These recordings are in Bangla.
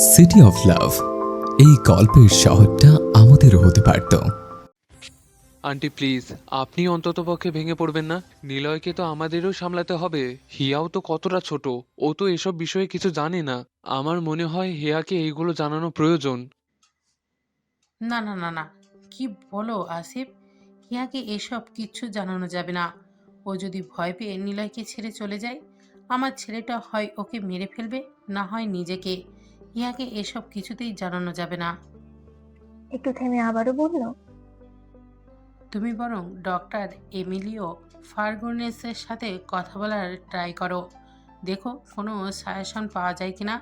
সিটি অফ লাভ, এই গল্পের শহরটা আমাদেরও হতে পারত। আন্টি প্লিজ, আপনি অন্ততপক্ষে ভেঙে পড়বেন না। নিলয়কে তো আমাদেরও সামলাতে হবে। হিয়াও তো কতটা ছোট, ও তো এসব বিষয়ে কিছু জানে না। আমার মনে হয় হিয়াকে এইগুলো জানানো প্রয়োজন। না না না না, কি বলো আসিফ? হিয়াকে এসব কিচ্ছু জানানো যাবে না। ও যদি ভয় পেয়ে নিলয়কে ছেড়ে চলে যায়, আমার ছেলেটা হয় ওকে মেরে ফেলবে, না হয় নিজেকে। হিয়াকে এসব কিছুতেই জানানো যাবে না। একটু থেমে আবারও বলল, তুমি বরং ডক্টর এমিলিও ফার্গুনেসের সাথে কথা বলার ট্রাই করো। দেখো কোনো সাজেশন পাওয়া যায় কিনা।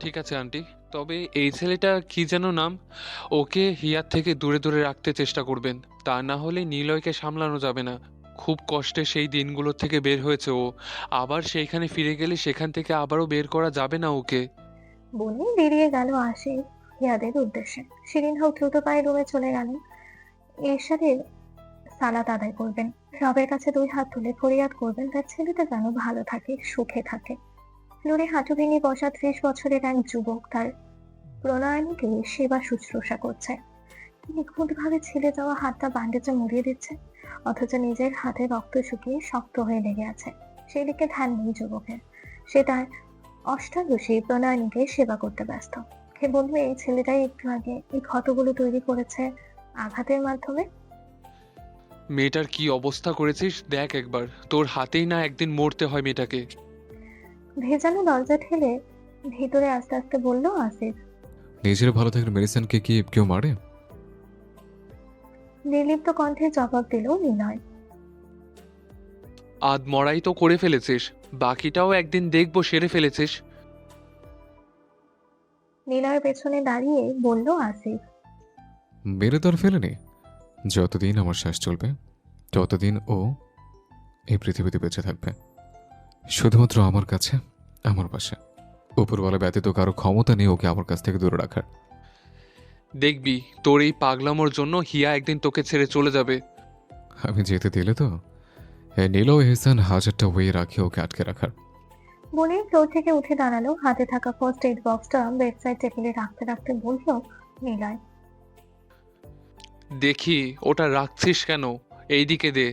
ঠিক আছে আন্টি, তবে এই ছেলেটা কি যেন নাম, ওকে হিয়ার থেকে দূরে দূরে রাখতে চেষ্টা করবেন। তা না হলে নিলয়কে সামলানো যাবে না। খুব কষ্টে সেই দিনগুলো থেকে বের হয়েছে ও, আবার সেইখানে ফিরে গেলে সেখান থেকে আবারও বের করা যাবে না ওকে। বলে বেরিয়ে গেল আশিক হিয়াদের উদ্দেশ্যে। শিরিন হোক দ্রুত পায়ে রুমে চলে গেলেন এরশাদের সালাত আদায় করবেন। রবের কাছে 2 হাত তুলে ফরিয়াদ করবেন তার ছেলেটা যেন ভালো থাকে, সুখে থাকে। ফ্লোরে হাঁটু ভেঙে বসা 30 বছরের এক যুবক তার প্রণয়নীকে সেবা শুশ্রূষা করছে। নিখুঁত ভাবে ছিলে যাওয়া হাতটা ব্যান্ডেজে মুড়িয়ে দিচ্ছে, অথচ নিজের হাতে রক্ত শুকিয়ে শক্ত হয়ে লেগে আছে। সেদিকে ধ্যান নেই যুবকের। সে তার অষ্টাদশী প্রণয়নীকে সেবা করতে ব্যস্ত। কে বলবে এই ছেলেটাই একটু আগে এই ক্ষতগুলো তৈরি করেছে আঘাতের মাধ্যমে। মেয়েটার কি অবস্থা করেছিস দেখ একবার, তোর হাতেই না একদিন মরতে হয় মেয়েটাকে। ভেজানো দরজা ঠেলে ভিতরে আস্তে আস্তে বলল আসিফ। নিজের ভালো থাকার মেডিসিনকে কি কেউ মারে? নির্লিপ্ত কণ্ঠে জবাব দিল নিলয়। আধ মরাই তো করে ফেলেছিস, বাকিটাও একদিন দেখবো সেরে ফেলেছিস। নিলয়ের পেছনে দাঁড়িয়ে বলল আসিফ। মেরে তো আর ফেলেনি। যতদিন আমার শ্বাস চলবে ততদিন ও এই পৃথিবীতে বেঁচে থাকবে, শুধুমাত্র আমার কাছে, আমার পাশে। উপরওয়ালা ব্যতীত কারো ক্ষমতা নেই ওকে আমার কাছ থেকে দূরে রাখার। দেখবি তোর এই পাগলামোর জন্য হিয়া একদিন তোকে ছেড়ে চলে যাবে। আমি যেতে দিলে তো নীল এহসান হাজারটা ওয়ে রাখে ওকে আটকে রাখার। বলে ফ্লোর থেকে উঠে দাঁড়ালো। হাতে থাকা ফার্স্ট এইড বক্সটা বেডসাইড টেবিলে রাখতে রাখতে বলল নিলয়। দেখি ওটা রাখছিস কেন, এইদিকে দে।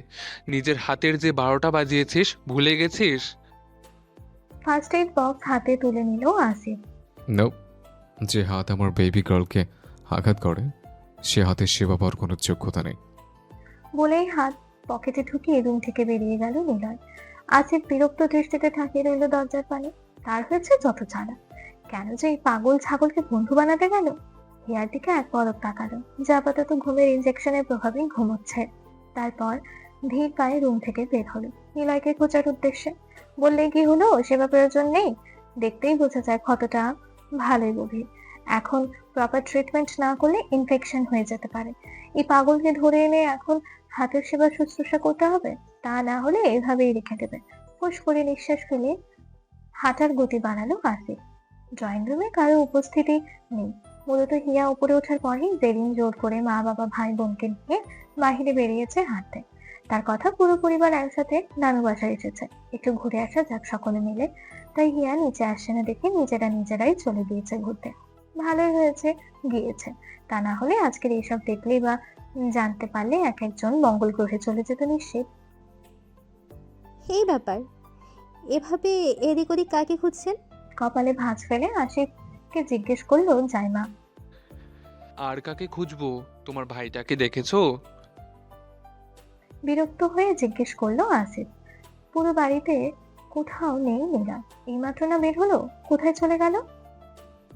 নিজের হাতের যে 12টা বাজিয়েছিস ভুলে গেছিস? ফার্স্ট এইড বক্স হাতে তুলে নিল আসিফ। নো, যে হাত আমার বেবি গার্লকে আঘাত করে সে হাতের সেবা পাওয়ার কোনো যোগ্যতা নেই। বলেই হাত পকেটে ঢুকিয়ে রুম থেকে বেরিয়ে গেল নিলয়। আসিফ বিরক্ত দৃষ্টিতে তাকিয়ে রইল দরজার পানে। তার হয়েছে যত জ্বালা। কেন যে এই পাগল ছাগলকে বন্ধু বানাতে গেল। হিয়ার দিকে এক পলক তাকালো, যা আপাতত ঘুমের ইনজেকশনের প্রভাবেই ঘুমোচ্ছে। তারপর ধীর পায়ে রুম থেকে বের হলো নিলয়কে খোঁজার উদ্দেশ্যে। বললে কি হলো, সেবা প্রয়োজন নেই। দেখতেই বোঝা যায় ক্ষতটা ভালোই গভীর। এখন প্রপার ট্রিটমেন্ট না করলে ইনফেকশন হয়ে যেতে পারে। এই পাগলকে ধরে এনে এখন হাতের সেবা শুশ্রূষা করতে হবে। তা না হলে এভাবেই রেখে দেবে। ফুস করে নিঃশ্বাস ফেলে হাঁটার গতি বাড়ালো আসিফ। ড্রয়িং রুমে কারো উপস্থিতি নেই। মূলত হিয়া উপরে ওঠার পরেই জেরিন জোর করে মা বাবা ভাই বোনকে নিয়ে বাহিরে বেরিয়েছে হাঁটতে। তার কথা পুরো পরিবার একসাথে নানু বাসায় এসেছে, একটু ঘুরে আসা যাক সকলে মিলে। তাই হিয়া নিচে আসছে না দেখে নিজেরাই চলে গিয়েছে ঘুরতে। ভালোই হয়েছে গিয়েছে, তা না হলে আজকের এইসব দেখলেই বা জানতে পারলে এক একজন মঙ্গল গ্রহে চলে যেত নিশ্চিত। এই ব্যাপার, এভাবে এদিক ওদিক কাকে খুঁজছেন? কপালে ভাঁজ ফেলে আশিককে জিজ্ঞেস করলো জাইমা। আর কাকে খুঁজবো, তোমার ভাইটাকে দেখেছো? বিরক্ত হয়ে জিজ্ঞেস করলো আসিফ। পুরো বাড়িতে কোথাও নেই নীলা, এইমাত্র না বের হলো, কোথায় চলে গেল?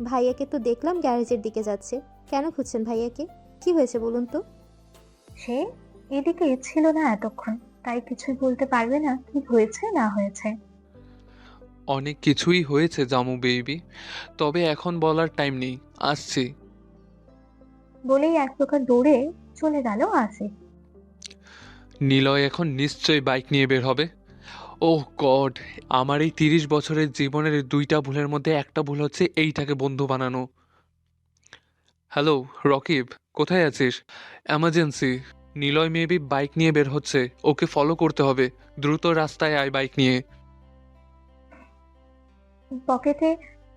ভাইয়াকে তো দেখলাম গ্যারেজের দিকে যাচ্ছে। কেন খুঁজছেন ভাইয়াকে? কি হয়েছে বলুন তো? সে এদিকে ছিল না এতক্ষণ, তাই কিছুই বলতে পারবে না কি হয়েছে না হয়েছে। অনেক কিছুই হয়েছে জামু বেবি, তবে এখন বলার টাইম নেই, আসছি। বলেই এক প্রকার দৌড়ে চলে গেল আসিফ। নিলয় এখন নিশ্চয়ই বাইক নিয়ে বের হবে। ওহ গড, আমার এই 30 বছরের জীবনের 2টা ভুলের মধ্যে একটা ভুল হচ্ছে এইটাকে বন্ধু বানানো। হ্যালো রকিব, কোথায় আছিস? এমার্জেন্সি, নিলয় মেবি বাইক নিয়ে বের হচ্ছে, ওকে ফলো করতে হবে। দ্রুত রাস্তায় আয় বাইক নিয়ে। পকেটে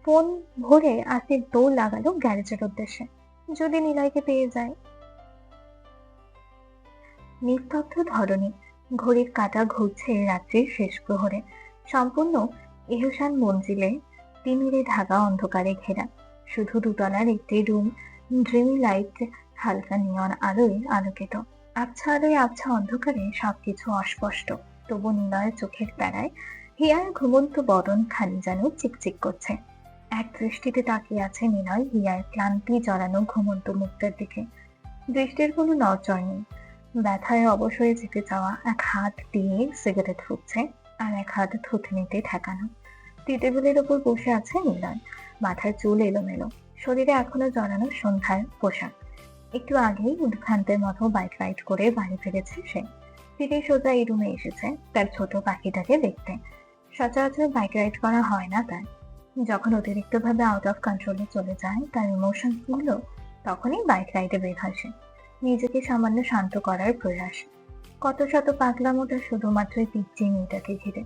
ফোন ভরে আসিফ দৌড় লাগালো গ্যারেজের উদ্দেশ্যে। যদি নিলয়কে পেয়ে যায়। নিস্তব্ধ ধরনী, ঘড়ির কাঁটা ঘুরছে রাত্রির শেষ প্রহরে। সম্পূর্ণ এহসান মঞ্জিলে তিমিরে ঢাকা অন্ধকারে ঘেরা। শুধু দোতলার একটি রুম, ড্রিমি লাইট, হালকা নিয়ন আলোয় আলোকিত। আবছা আলোয় আবছা অন্ধকারে সবকিছু অস্পষ্ট। তবু নিলয়ের চোখের তারায় হিয়ার ঘুমন্ত বদন খানি যেন চিকচিক করছে। এক দৃষ্টিতে তাকিয়ে আছে নিলয় হিয়ার ক্লান্তি জড়ানো ঘুমন্ত মুখটার দিকে। দৃষ্টির কোনো নড়চড় নেই। ব্যথায় অবশ হয়ে যেতে চাওয়া এক হাত দিয়ে সিগারেট ফুঁকছে, আর এক হাত থুতনিতে ঠেকানো। টি টেবিলের উপর বসে আছে নিলয়, মাথার চুল এলোমেলো, শরীরে এখনো জড়ানো সন্ধ্যার পোশাক। একটু আগেই উদ্ভ্রান্তের মতো বাইক রাইড করে বাড়ি ফিরেছে সে। ফিরে সোজা এই রুমে এসেছে তার ছোট পাখিটাকে দেখতে। সচরাচর বাইক রাইড করা হয় না তার। যখন অতিরিক্ত ভাবে আউট অফ কন্ট্রোলে চলে যায় তার ইমোশনস গুলো, তখনই বাইক রাইডে বের হয় সে, নিজেকে সামান্য শান্ত করার প্রয়াস। কত শত পাগলামোটা শুধুমাত্র এই পিচ্চি মেয়েটাকে ঘিরে।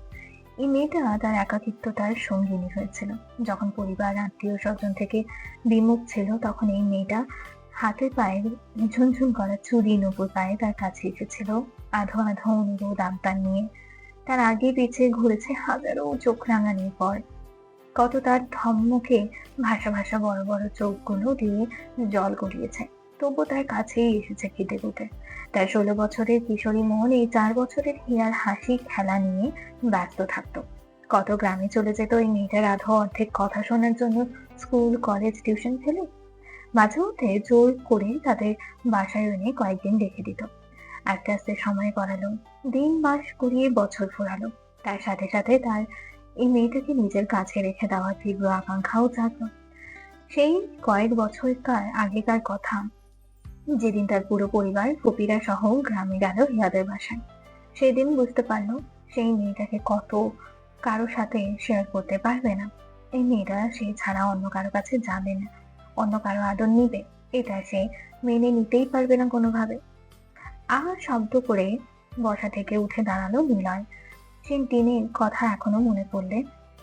এই মেয়েটা তার একাকিত্বতার সঙ্গিনী হয়েছিল। যখন পরিবার আত্মীয় স্বজন থেকে বিমুখ ছিল, তখন এই মেয়েটা হাতে পায়ে ঝুনঝুন করা চুড়ি নুপুর পায়ে তার কাছে এসেছিল আধো আধো অনুরোধ আবদার নিয়ে। তার আগে পিছিয়ে ঘুরেছে হাজারো চোখ রাঙানির পর। কত তার ধমকে ভাষা ভাষা বড় বড় চোখগুলো দিয়ে জল গড়িয়েছে, তবু তার কাছেই এসেছে কেঁদে কুটে। তার 16 বছরের কিশোরী মন এই 4 বছরের হিয়ার হাসি খেলা নিয়ে ব্যস্ত থাকতো। কত গ্রামে চলে যেত এই মেয়েটার আধো অর্ধেক কথা শোনার জন্য স্কুল কলেজ টিউশন ফেলে। মাঝে মধ্যে জোর করে তাদের বাসায় এনে কয়েকদিন রেখে দিত। আস্তে আস্তে সময় গড়ালো, দিন মাস গড়িয়ে বছর ফুরালো। তার সাথে সাথে তার এই মেয়েটাকে নিজের কাছে রেখে দেওয়ার তীব্র আকাঙ্ক্ষাও জাগলো। সেই কয়েক বছরকার আগেকার কথা, যেদিন তার পুরো পরিবার ফকিরা সহ গ্রামে গেল হিয়াদের বাসায়। সেদিন বুঝতে পারলো সেই মেয়েটাকে কত কারো সাথে শেয়ার করতে পারবে না। এই মেয়েটা সে ছাড়া অন্য কারো কাছে যাবে না, অন্য কারো আদর নিবে, এটা সে মেনে নিতেই পারবে না কোনোভাবে। আর শব্দ করে বসা থেকে উঠে দাঁড়ালো নিলয়। সেই দিনের কথা এখনো মনে পড়লে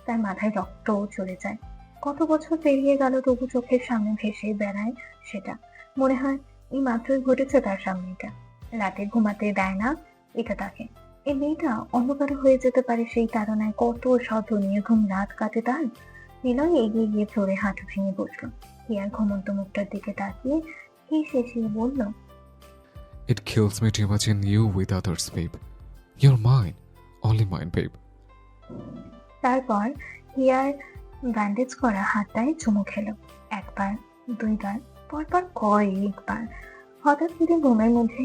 তার মাথায় রক্ত চলে যায়। কত বছর পেরিয়ে গেল, তবু চোখের সামনে ভেসে বেড়ায় সেটা। মনে হয় এই মাত্রই ঘটেছে তার সামনে এটা। রাতে ঘুমাতে দেয় না এটা তাকে। এই মেয়েটা অন্য কারো হয়ে যেতে পারে সেই তাড়নায় কত শত নির্ঘুম রাত কাটে তার। নিলয় এগিয়ে গিয়ে ফ্লোরে হাঁটু ভেঙে বসলো। হিয়ার ঘুমন্ত মুখটার দিকে তাকিয়ে কি শেষিয়ে বলল, It kills me to imagine you with others, babe. You're mine, only mine, babe. তারপর হিয়ার ব্যান্ডেজ করা হাতটায় চুমু খেলো। একবার, দুইবার, পরপর কয়েকবার। হঠাৎ করে ঘুমের মধ্যে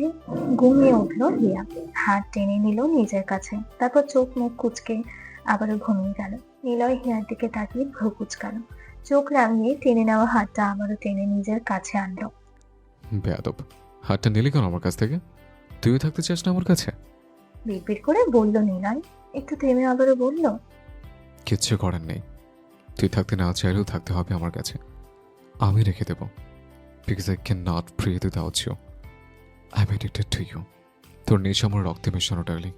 ঘুমিয়ে উঠলো হিয়া। হাত টেনে নিল নিজের কাছে, তারপর চোখ মুখ কুচকে আবারও ঘুমিয়ে গেল। নিলয় হিয়ার দিকে তাকিয়ে ভ্রু কুচকালো, চোখ রাঙিয়ে টেনে নেওয়া হাতটা আবারও টেনে নিজের কাছে আনলো। বেয়াদব, হাতটা নিলি কেন আমার কাছ থেকে? তুইও থাকতে চাস না আমার কাছে? বিড়বিড় করে বলল নিলয়, একটু থেমে আবারও বলল, কিচ্ছু করার নেই। তুই থাকতে না চাইলেও থাকতে হবে আমার কাছে। আমি রেখে দেব, because I can not breathe without you. I am addicted to you. তোর নেশা আমার রক্তে মেশানো, ডার্লিং।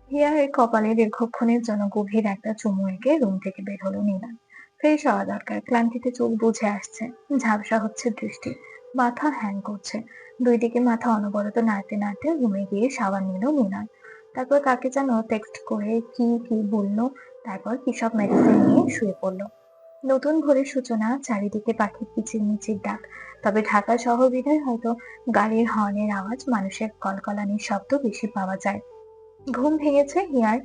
হিয়ার কপালে দীর্ঘক্ষণের জন্য গভীর একটা চুমু এঁকে রুম থেকে বের হলো নিলয়। ফ্রেশ হওয়া দরকার, ক্লান্তিতে চোখ বুঝে আসছে, ঝাপসা হচ্ছে দৃষ্টি, মাথা হ্যাং করছে। দুই দিকে মাথা অনবরত নাড়তে নাড়তে রুমে গিয়ে শাওয়ার নিল নিলয়। তারপর কাকে যেন টেক্সট করে কি কি বললো, তারপর কি সব মেডিসিন নিয়ে শুয়ে পড়লো। নতুন ভোরের সূচনা, চারিদিকে পাখির কিচিরমিচির ডাক। তবে ঢাকা শহর বিধায় হয়তো গাড়ির হর্নের আওয়াজ, মানুষের কলকলানির শব্দ বেশি পাওয়া যায়। ঘুম ভেঙেছে হিয়ার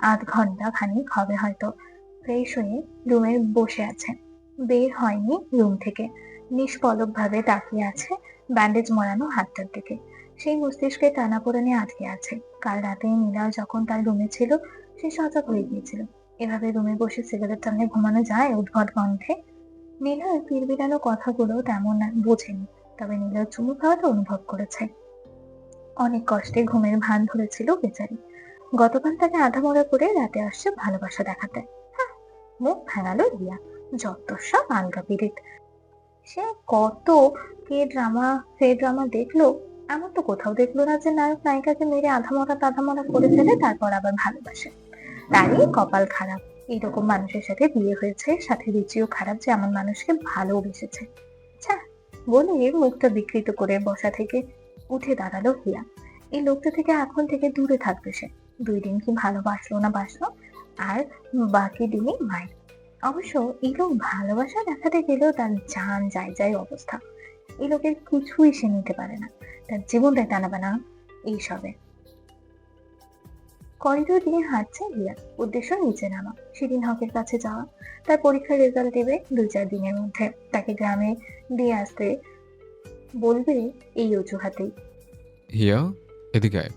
8 ঘন্টা খানিক হবে হয়তো। ফ্রেশ হয়ে রুমে বসে আছে, বের হয়নি রুম থেকে। নিষ্পলক ভাবে তাকিয়ে আছে ব্যান্ডেজ মোড়ানো হাতটার দিকে। সেই মস্তিষ্কে টানাপোড়েনে আটকে আছে। কাল রাতে নীলা যখন তার রুমে ছিল, সে সজাগ হয়ে গিয়েছিল। এভাবে রুমে বসে সিগারেট টানলে ঘুমানো যায় উদ্ভট গন্ধে? নীলার পিরবিরানো কথাগুলো তেমন বোঝেনি, তবে নীলার চুমু খাওয়াটা অনুভব করেছে। অনেক কষ্টে ঘুমের ভান ধরেছিল বেচারি। গতকাল তাকে আধা মরা করে রাতে আসছে ভালোবাসা দেখাতে। হ্যাঁ, মুখ ভাঙালো রিয়া। যত সব আলগা পিরিত। সে কত কে ড্রামা সে ড্রামা দেখলো, এমন তো কোথাও দেখলো না যে নায়ক নায়িকাকে মেরে আধা মরা করে ফেলে তারপর আবার ভালোবাসে। তারই কপাল খারাপ। এরকম মানুষের সাথে বিয়ে হয়েছে, সাথে রুচিও খারাপ যে এমন মানুষকে ভালোবেসেছে। আচ্ছা, বলে মুখটা বিকৃত করে বসা থেকে উঠে দাঁড়ালো হিয়া। এই লোকটা থেকে এখন থেকে দূরে থাকবে সে। 2 দিন কি ভালোবাসলো না বাসলো, আর বাকি দিনই মায়ের। অবশ্য এই লোক ভালোবাসা দেখাতে গেলেও তার জান যায় যায় অবস্থা। এই লোকের কিছুই সে নিতে পারে না, তার জীবনটাই টানাবানা এইসবে। করিডোর দিয়ে হাঁটছে হিয়া, উদ্দেশ্য নিচে নামা, শিরিন হকের কাছে যাওয়া। তার পরীক্ষার রেজাল্ট দেবে 2-4 দিনের মধ্যে, তাকে গ্রামে দিয়ে আসতে বলবে এই অজুহাতেই। হিয়া, এদিকে আয়।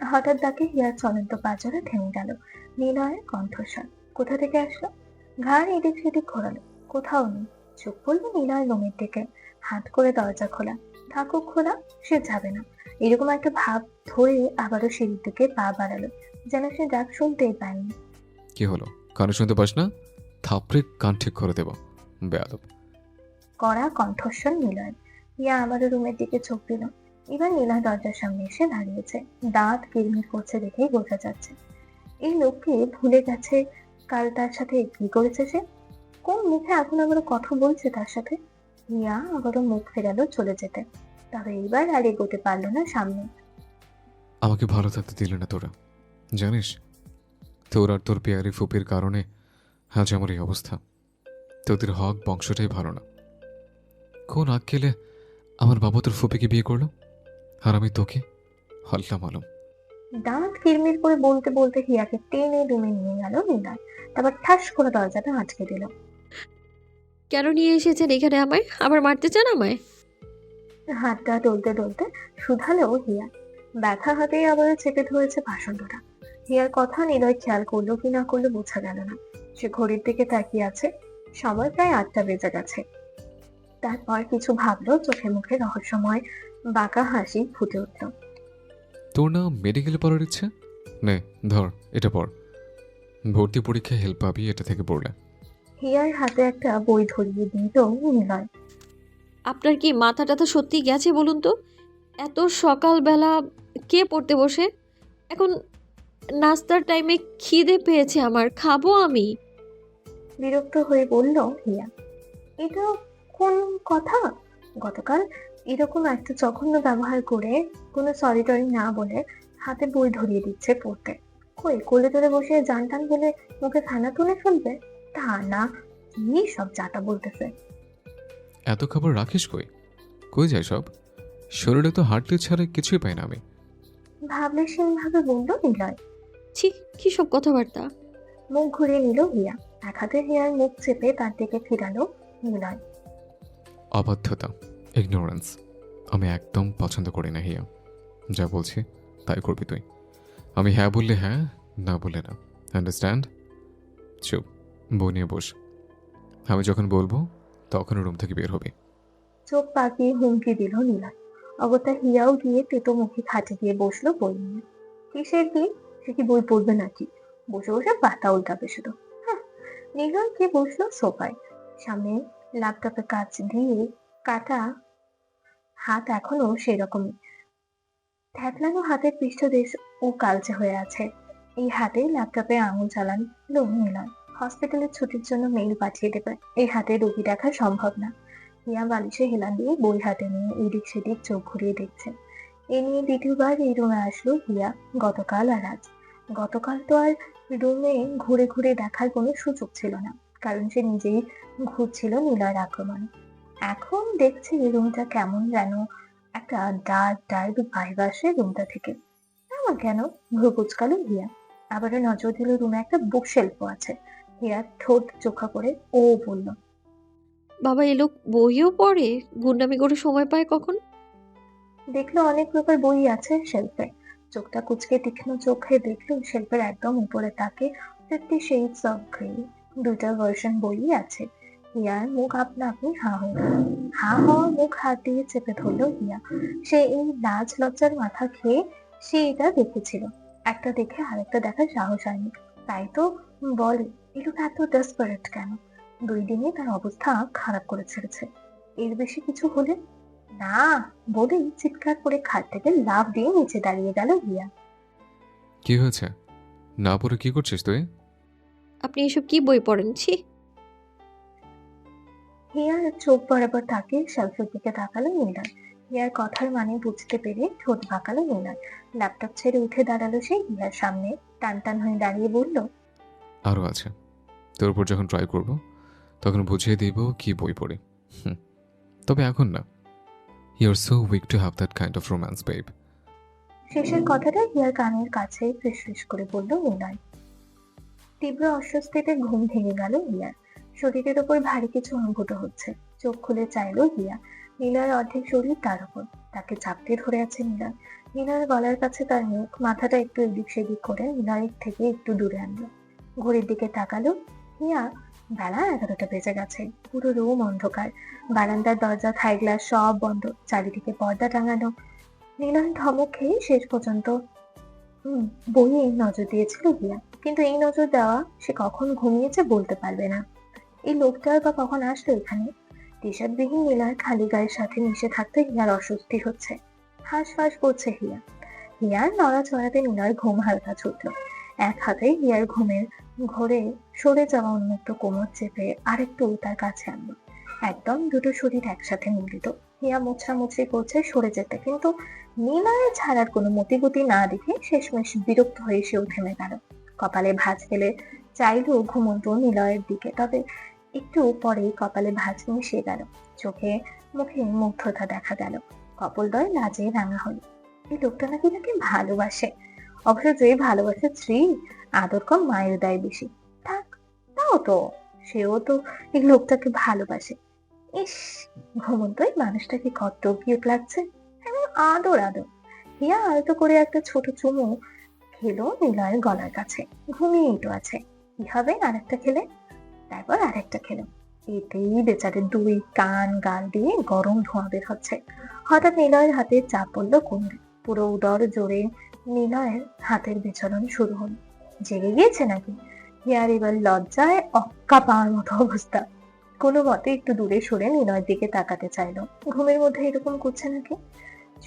হঠাৎ ডাকে হিয়ার চলন্ত পাজরে থেমে গেল। নিলয়ের কণ্ঠস্বর কোথা থেকে আসলো। ঘাড় এদিক সেদিক ঘোরালো, কোথাও নেই। চোখ পড়লো নিলয় রুমের দিকে। হাত করে দরজা খোলা, থাকুক খোলা, সে যাবে না, এরকম একটা ভাব ধরে আবারও সিঁড়ির দিকে পা বাড়ালো, যেন সে ডাক শুনতেই পায়নি। কি হলো, কানে শুনতে পাস না? থাপড়ে কান ঠিক করে দেব, বেয়াদব। কড়া কণ্ঠস্বর নিলয়। হিয়া আবারও রুমের দিকে চোখ দিল। এবার নিলয় দরজার সামনে এসে দাঁড়িয়েছে, দাঁত কিরমির করছে দেখেই বোঝা যাচ্ছে এই লোককে ভুলে গেছে কাল তার সাথে কি করেছে সে। কোন মুখে এখন আবারও কথা বলছে তার সাথে। হিয়া আবারও মুখ ফেরালো চলে যেতে, তবে এইবার আর এগোতে পারলো না সামনে। আমাকে ভালো থাকতে দিলে না তোরা, জানিস? তোর আর তোর পেয়ারি ফুপির কারণে আজ আমার এই অবস্থা। তোদের হক বংশটাই ভালো না। কোন আক্কেলে আমার বাবা তোর ফুপিকে বিয়ে করলো, আর আমি তোকে হল্লা মালুম। দাঁত কিরমির করে বলতে বলতে হিয়াকে টেনে রুমে নিয়ে গেল নিলয়, তারপর ঠাস করে দরজাটা আটকে দিল। কেন নিয়ে এসেছেন এখানে আমায়? আবার মারতে চান আমায়? হাতটা টলতে টলতে শুধালো হিয়া। ব্যথা হাতেই আবারও চেপে ধরেছে ভাষণটা। হিয়ার কথা নিলয় খেয়াল করলো কি না করলো বোঝা গেল না। সে ঘড়ির দিকে তাকিয়ে আছে, সময় প্রায় 8টা বেজে গেছে। তারপর কিছু ভাবলো, চোখে মুখে রহস্যময় বাঁকা হাসি ফুটে উঠল। তোর না মেডিকেলে পড়ার ইচ্ছে? নে ধর, এটা পড়। ভর্তি পরীক্ষায় হেল্প পাবি এটা থেকে পড়লে। হিয়ার হাতে একটা বই ধরিয়ে দিল নিলয়। আপনার কি মাথা টাথা সত্যি গেছে বলুন তো? এত সকালবেলা কে পড়তে বসে? এখন নাস্তার টাইমে খিদে পেয়েছে আমার, খাবো আমি। বিরক্ত হয়ে বলল হিয়া। এটা কোন কথা? গতকাল এরকম একটা জঘন্য ব্যবহার করে কোনো সরি টরি না বলে হাতে বই ধরিয়ে দিচ্ছে পড়তে। কই কোলে তোলে বসে জান টান বলে মুখে খানা তুলে ফেলবে? তা না, কি সব যাতা বলতেছে। এত খাবার রাখিস কই? কই যায় সব? শরীরে তো হাঁটতে ছাড়া কিছুই পাই না আমি। ভাবলেশীন ভাবে বলল নিলয়। ছি, কি সব কথাবার্তা! মুখ ঘুরিয়ে নিল হিয়া, এক হাতে হিয়ার মুখ চেপে তার দিকে ফিরালো নিলয়। অবাধ্যতা, ইগনোরেন্স আমি একদম পছন্দ করি না হিয়া। যা বলছি তাই করবি তুই। আমি হ্যাঁ বললে হ্যাঁ, না বললে না, আন্ডারস্ট্যান্ড? চুপ, বই নিয়ে বস। আমি যখন বলবো তখন রুম থেকে বের হবি। চোখ পাকিয়ে হুমকি দিল নিলয়। অগত্যা হিয়াও গিয়ে তেতো মুখে খাটে গিয়ে বসলো বই নিয়ে। কিসের কি? সে কি বই পড়বে নাকি? বসে বসে পাতা উল্টাবে শুধু। হ্যাঁ, নিলয় গিয়ে বসলো সোফায়, সামনে ল্যাপটপে কাজ দিয়ে কাটা হাত এখনো সেরকমই। থ্যাতলানো হাতের পৃষ্ঠদেশ ও কালচে হয়ে আছে। এই হাতে ল্যাপটপে আঙুল চালালো নিলয়। হসপিটালের ছুটির জন্য মেইল পাঠিয়ে দেবে, এই হাতে রোগী দেখা সম্ভব না। হিয়া বালিশে হেলান দিয়ে বই হাতে নিয়ে এদিক সেদিক চোখ ঘুরিয়ে দেখছে। এ নিয়ে দ্বিতীয়বার এই রুমে আসলো হিয়া, গতকাল আর আজ। গতকাল তো আর রুমে ঘুরে ঘুরে দেখার কোনো সুযোগ ছিল না, কারণ সে নিজেই ঘুরছিল নিলয়ের আক্রমণে। এখন দেখছে এই রুমটা কেমন যেন একটা ডার্ক ডার্ক ভাইব আসে রুমটা থেকে। এমন কেন? ভ্রু কুচকালো হিয়া। আবারও নজর দিল রুমে একটা বুক শেলফও আছে। হিয়া ঠোঁট চোখা করে ও বলল। বাবা, এ লোক বইও পড়ে? গুন্ডামি করে সময় পায় কখন? দেখলো অনেক প্রকার বই আছে শেলফে। চোখটা কুচকে তীক্ষ্ণ চোখে দেখলো শেলফের একদম উপরে তাকে 50 Shades of Grey 2টা ভার্সন বই আছে। হিয়ার মুখ আপনা আপনি হা হয়ে গেল। হা হওয়া মুখ হাত দিয়ে চেপে ধরলো হিয়া। সে এই লাজ লজ্জার মাথা খেয়ে সে এটা দেখেছিল, একটা দেখে আরেকটা দেখার সাহস হয়নি। তাই তো বলে এই লোক এত ডেসপারেট কেন? 2 দিনে তার অবস্থা খারাপ করে ছেড়েছে। এর বেশি কিছু হলে না বলেই চিৎকার করে খাট থেকে লাফ দিয়ে নিচে দাঁড়িয়ে গেল হিয়া। কি হয়েছে? না পড়ে কি করছিস তুই? আপনি এসব কি বই পড়েন? ছি। হিয়ার চোখ বরাবর তাকিয়ে শেলফের দিকে তাকালো নিলয়। হিয়ার কথার মানে বুঝতে পেরে ঠোঁট বাঁকালো নিলয়। ল্যাপটপ ছেড়ে উঠে দাঁড়ালো সে হিয়ার সামনে, টান টান হয়ে দাঁড়িয়ে বলল, আরও আছে। তোর উপর যখন ট্রাই করব তখন বুঝিয়ে দিব কি বই পড়ি। হুম, তবে এখন না। You are so weak to have that kind of romance, babe. শেষের কথাটা হিয়ার কানের কাছে ফিসফিস করে বলল নিলয়। তীব্র অস্বস্তিতে ঘুম ভেঙে গেল হিয়ার। শরীরের ওপর ভারী কিছু অনুভূত হচ্ছে। চোখ খুলে চাইলো হিয়া। নীলার অর্ধেক শরীর তার উপর, তাকে চাপতে ধরে আছে নীলয়। নীলার গলার কাছে তার মুখ, মাথাটা একটু এদিক সেদিক করে নীলয়ের থেকে একটু দূরে আনলো। ঘড়ির দিকে তাকালো হিয়া। বেলা 11টা বেজে গেছে। পুরো রুম অন্ধকার। বারান্দার দরজা, থাই গ্লাস সব বন্ধ, চারিদিকে পর্দা টাঙানো। নীলয় ধমক খেয়ে শেষ পর্যন্ত বইয়ে নজর দিয়েছিল হিয়া। কিন্তু এই নজর দেওয়া সে কখন ঘুমিয়েছে বলতে পারবে না। এই লোকটার বা কখন আসলো এখানে? টি শার্ট বিহীন নীলার খালি গায়ের সাথে মিশে থাকতে হিয়ার অস্বস্তি হচ্ছে। হাঁসফাঁস করছে হিয়া। হিয়ার নড়াচড়াতে নীলার ঘুম হালকা ছুটল। এক হাতে হিয়ার ঘুমের ঘোরে সরে যাওয়া উন্মুক্ত কোমর চেপে আরেকটু তার কাছে আনলো। একদম দুটো শরীর একসাথে মিলিত। হিয়া মোছামুছি করছে সরে যেতে, কিন্তু নীলয় ছাড়ার কোনো মতিগতি না দেখে শেষমেশ বিরক্ত হয়ে সেও থেমে গেল। কপালে ভাঁজ ফেলে চাইলো ঘুমন্ত নিলয়ের দিকে, তবে একটু পরেই কপালে ভাঁজ মিশে গেল। চোখে মুখে মুগ্ধতা দেখা গেল। কপোলদ্বয় লাজে রাঙা হলো। এই লোকটা নাকি তাকে ভালোবাসে। অবশ্য যে ভালোবাসে স্ত্রী, আদর কম মায়ের দায় বেশি। থাক, তাও তো সেও তো এই লোকটাকে ভালোবাসে। ইস, ঘুমন্ত এই মানুষটাকে কত কিউট লাগছে। এবং আদর আদর। হিয়া আলতো করে একটা ছোট চুমু খেলো নিলয়ের গলার কাছে। ঘুমিয়েই তো আছে, কি হবে আরেকটা খেলে? তারপর আরেকটা খেলো। এতেই বেচারের দুই কান গাল দিয়ে গরম ধোঁয়া বের হচ্ছে। হঠাৎ নিলয়ের হাতে চাপ পড়লো কোমরে। পুরো উদর জোরে নিলয়ের হাতের বিচরণ শুরু হলো। জেগে গিয়েছে নাকি? হিয়ার এবার লজ্জায় অক্কা পাওয়ার মতো অবস্থা। কোনো মতে একটু দূরে সরে নিলয়ের দিকে তাকাতে চাইলো। ঘুমের মধ্যে এরকম করছে নাকি?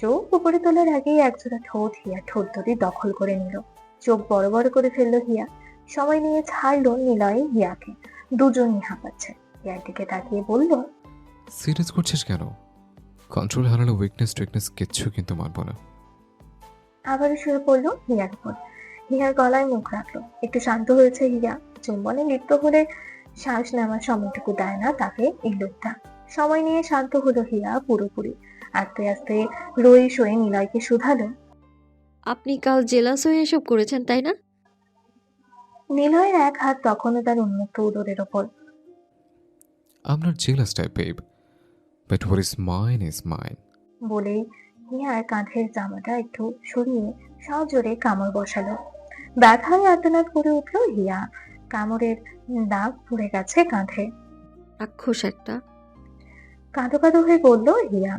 চোখ উপরে তোলার আগেই একজোড়া ঠোঁট হিয়া ঠোঁট ধরে দখল করে নিল। চোখ বড় বড় করে ফেললো হিয়া। সময় নিয়ে ছাড়লো নিলয় হিয়াকে। দুজনই হাঁপাচ্ছে। হিয়ার দিকে তাকিয়ে বলল, সিরিয়াস করছিস কেন? কন্ট্রোল হারালে উইকনেস টুইকনেস কিচ্ছু কিন্তু মানবো না। আবারও শুয়ে পড়লো হিয়ার উপর। হিয়ার গলায় মুখ রাখলো। একটু শান্ত হয়েছে হিয়া। চুম্বনে লিপ্ত হলে শ্বাস নেওয়ার সময়টুকু দেয় না তাকে এই লোকটা। সময় নিয়ে শান্ত হলো হিয়া পুরোপুরি। আস্তে আস্তে রয়ে শোয়ে নিলয়কে শুধালো। আপনি কাল জেলাস হয়ে এসব করেছেন, তাই না? নিলয়ের এক হাত তখনও তার উন্মুক্ত উদরের ওপর। I'm not jealous type, babe. But what is mine is mine. বলেই হিয়ার কাঁধের জামাটা একটু সরিয়ে সজোরে কামড় বসালো। ব্যথায় আর্তনাদ করে উঠলো হিয়া। কামড়ের দাগ পড়ে গেছে কাঁধে। রাক্ষস একটা। কাঁদো কাঁদো হয়ে বলল হিয়া।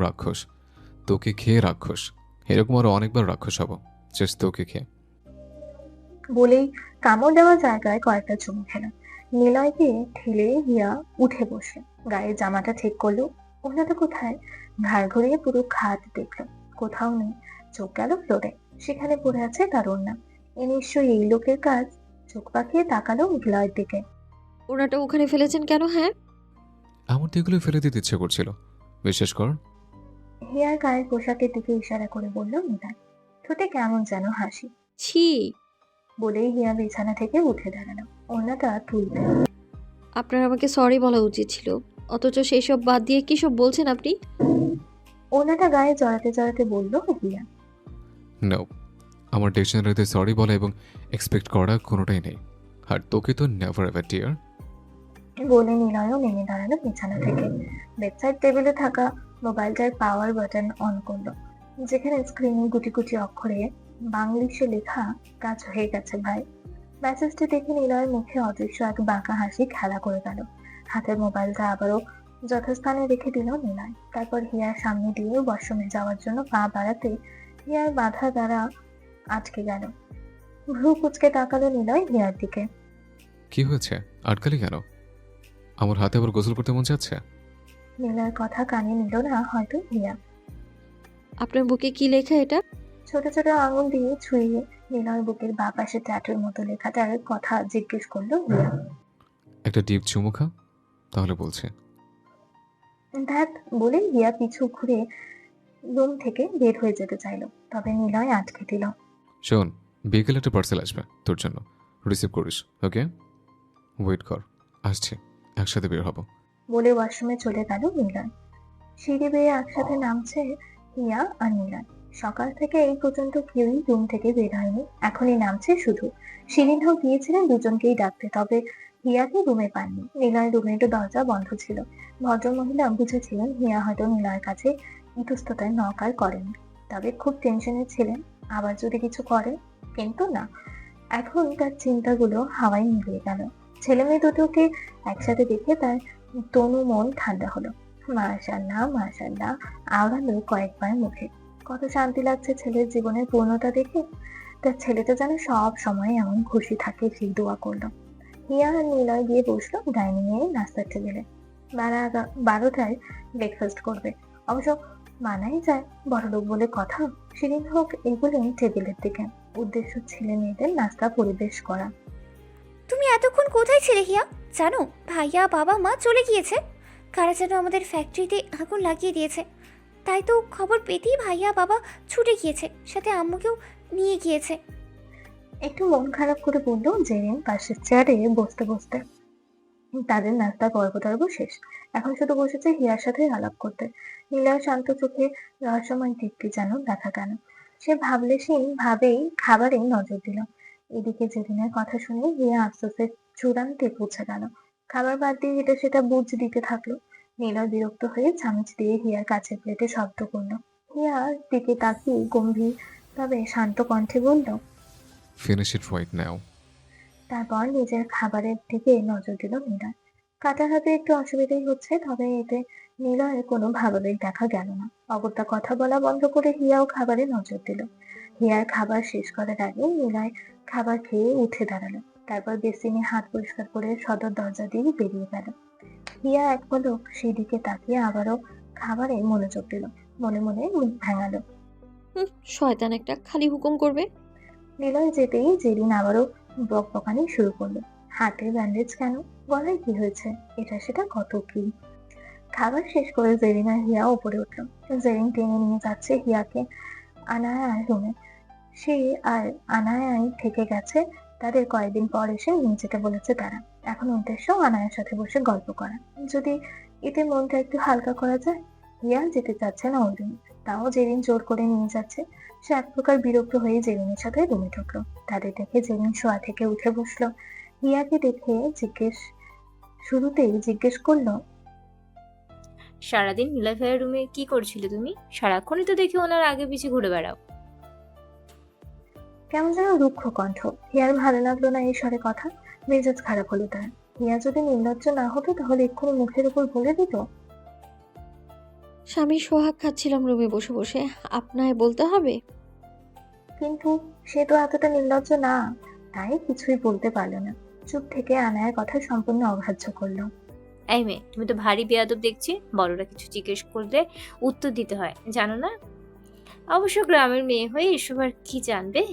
রাক্ষস। তোকে খেয়ে রাক্ষস। এরকম আরো অনেকবার রাক্ষস হব, জাস্ট তোকে খেয়ে। বলেই কামড় দেওয়া জায়গায় কয়েকটা চুমু খেল। নিলয়কে ঠেলে হিয়া উঠে বসলো। গায়ের জামাটা ঠিক করলো। ওনাটা কোথায়? ঘাড় ঘুরিয়ে পুরো খাট দেখলো। কোথাও নেই। চোখ গেল ফ্লোরে। সেখানে পড়ে আছে তার ওড়না। এ নিশ্চয়ই এই লোকের কাজ। চোখ পাকিয়ে তাকালো নিলয়ের দিকে। ওনাটা ওখানে ফেলেছেন কেন? হ্যাঁ, আমার তো এগুলো ফেলে দিতে ইচ্ছে করছিল, বিশ্বাস কর। হিয়ার গায়ের পোশাকের দিকে ইশারা করে বলল নিলয়। ঠোঁটে কেমন যেন হাসি। ছি। বলেই হিয়া বিছানা থেকে উঠে দাঁড়ালো। ওড়নাটা তুলবে। আপনার আমাকে সরি বলা উচিত ছিল, অথচ সেই সব বাদ দিয়ে কি সব বলছেন আপনি? ওড়নাটা গায়ে জড়াতে জড়াতে বলল হিয়া। নো, আমার ডিকশনারিতে সরি বলা এবং এক্সপেক্ট করা কোনোটাই নেই। আর তোকে তো নেভার এভার ডিয়ার। বলে নিলয়ও নেমে দাঁড়ালো বিছানা থেকে। বেডসাইড টেবিলে থাকা মোবাইলটার পাওয়ার বাটন অন করলো, যেখানে স্ক্রিনে গুটি গুটি অক্ষরে বাংলিশে লেখা, কাজ হয়ে গেছে ভাই। মেসেজটি দেখে নিলয়ের মুখে অদৃশ্য এক বাঁকা হাসি খেলা করে গেল। হাতের মোবাইলটা আবারও যথাস্থানে রেখে দিল নিলয়। তারপর হিয়ার সামনে দিয়ে ওয়াশরুমে যাওয়ার জন্য পা বাড়াতে হিয়ার বাধা দ্বারা আটকে গেল। ভ্রু কুচকে তাকালো নিলয় হিয়ার দিকে। কি হয়েছে? আটকালি কেন? আমার হাতে আবার গোসল করতে মন চাচ্ছে? নিলয়ের কথা কানে নিল না হয়তো হিয়া। আপনার বুকে কি লেখা এটা? ছোট ছোট আঙুল দিয়ে ছুঁয়ে নিলয় বুকের বাঁ পাশে ট্যাটুর মতো লেখাটার কথা জিজ্ঞেস করলো হিয়া। একটা ডিপ চুমু খা, তাহলে বলছে। ধ্যাত বলে হিয়া পিছু ঘুরে রুম থেকে বের হয়ে যেতে চাইলো, তবে নিলয় আটকে দিল। শোন, বিকেলে একটা পার্সেল আসবে তোর জন্য, রিসিভ করিস, ওকে? ওয়েট কর, আসছে, একসাথে বের হব। বলে ওয়াশরুমে চলে গেল নিলয়। সিঁড়ি বেয়ে একসাথে নামছে হিয়া আর নিলয়। সকাল থেকে এই পর্যন্ত কেউই রুম থেকে বের হয়নি, এখনই নামছে শুধু। শিরিনও গিয়েছিলেন দুজনকেই ডাকতে, তবে হিয়াকে রুমে পাননি। নিলয় রুমের দরজা বন্ধ ছিল। ভদ্রমহিলা বুঝেছিলেন হিয়া হয়তো নিলয়ের কাছে ইতস্ততায় নক আর করেনি, তবে খুব টেনশনে ছিলেন আবার যদি কিছু করেন। কিন্তু না, এখন তার চিন্তাগুলো হাওয়ায় মিলিয়ে গেল। ছেলে মেয়ে দুটোকে একসাথে দেখে তার তনু মন ঠান্ডা হলো। মাশাআল্লাহ মাশাআল্লাহ আওড়ালো কয়েকবার মুখে। কত শান্তি লাগছে ছেলের জীবনের পূর্ণতা দেখে। তার ছেলেটা যেন সব সময় এমন খুশি থাকে, সেই দোয়া করলো। হিয়া আর নিলয় গিয়ে বসলো ডাইনিং এ নাস্তার টেবিলে। 12টায় ব্রেকফাস্ট করবে, অবশ্য মানাই যায়, বড়লোক বলে কথা। শিরিন হোক এগুলেন টেবিলের দিকে। উদ্দেশ্য ছেলে মেয়েদের নাস্তা পরিবেশ করা। তুমি এতক্ষণ কোথায় ছিলে হিয়া? জানো ভাইয়া বাবা মা চলে গিয়েছে। কারা যেন আমাদের ফ্যাক্টরিতে আগুন লাগিয়ে দিয়েছে। তাই তো খবর পেতেই ভাইয়া বাবা ছুটে গিয়েছে, সাথে আম্মুকেও নিয়ে গিয়েছে। একটু মন খারাপ করে বললো জেরিন পাশের চেয়ারে বসতে বসতে। তাদের নাস্তা পর্ব শেষ, এখন শুধু বসেছে হিয়ার সাথে আলাপ করতে। নীলার শান্ত চোখে রহস্যময় দীপ্তি যেন দেখা গেল। সে ভাবলেশীন ভাবেই খাবারে নজর দিল। এদিকে জেরিনের কথা শুনে হিয়া আফসোসের চূড়ান্তে পৌঁছে গেল। খাবার বাদ দিয়ে এটা সেটা বুঝ দিতে থাকলো। নীলা বিরক্ত হয়ে চামচ দিয়ে হিয়ার কাছের প্লেটে শব্দ করলো। হিয়ার দিকে তাকিয়ে গম্ভীর তবে শান্ত কণ্ঠে বলল, ফিনিশ ইট রাইট নাও। তারপর নিজের খাবারের দিকে নজর দিল নীলা। কাটার হাতে একটু অসুবিধাই হচ্ছে, তবে এতে নীলয়ের কোনো ভাবাবেগ দেখা গেল না। অগত্যা কথা বলা বন্ধ করে হিয়াও খাবারে নজর দিল। হিয়ার খাবার শেষ করার আগে নীলয় খাবার খেয়ে উঠে দাঁড়ালো। তারপর বেসিনে হাত পরিষ্কার করে সদর দরজা দিয়ে বেরিয়ে গেল। হিয়া এক পলক সেদিকে তাকিয়ে আবারও খাবারে মনোযোগ দিল। মনে মনে মুখ ভাঙালো। শয়তান একটা, খালি হুকুম করবে। নিলয় যেতেই জেরিন আবারও বকবকানি শুরু করলো। হাতে ব্যান্ডেজ কেন, গলায় কি হয়েছে, এটা সেটা কত কি। খাবার শেষ করে জেরিন আর হিয়া উপরে উঠলো। জেরিন টেনে নিয়ে যাচ্ছে হিয়াকে আনায়ার রুমে। সে আর আনায়াই থেকে গেছে, তাদের কয়েকদিন পর এসে নিয়ে যেতে বলেছে তারা। এখন উদ্দেশ্য আনায়ার সাথে বসে গল্প করা, যদি এতে মনটা একটু হালকা করা যায়। হিয়া যেতে চাচ্ছে না ওই রুমে, তাও জেরিন জোর করে নিয়ে যাচ্ছে। সে এক প্রকার বিরক্ত হয়ে জেরিনের সাথে রুমে ঢুকলো। তাদের দেখে জেরিন শোয়া থেকে উঠে বসলো। হিয়াকে দেখে শুরুতেই জিজ্ঞেস করলো, সারাদিন নীলা ভাইয়ের রুমে কি করছিলে তুমি? সারাক্ষণই তো দেখি ওনার আগে পিছে ঘুরে বেড়াও। কেমন যেন রুক্ষ কণ্ঠ। হিয়ার ভালো লাগলো না এই স্বরে কথা। মেজাজ খারাপ হলো তার। হিয়া যদি নির্লজ্জ না হতো তাহলে এক্ষুনি মুখের উপর বলে দিত। স্বামীর সোহাগ খাচ্ছিলাম রুমে বসে বসে, আপনায় বলতে হবে? কিন্তু সে তো এতটা নির্লজ্জ না, তাই কিছুই বলতে পারলো না। চুপ থেকে আনায়ার কথা সম্পূর্ণ অগ্রাহ্য করলো। এই মেয়ে, তুমি তো ভারী বেয়াদব দেখছি। বড়রা কিছু জিজ্ঞেস করলে উত্তর দিতে হয়, জানো না? অবশ্য গ্রামের মেয়ে হয়ে এসব আর কি জানবে?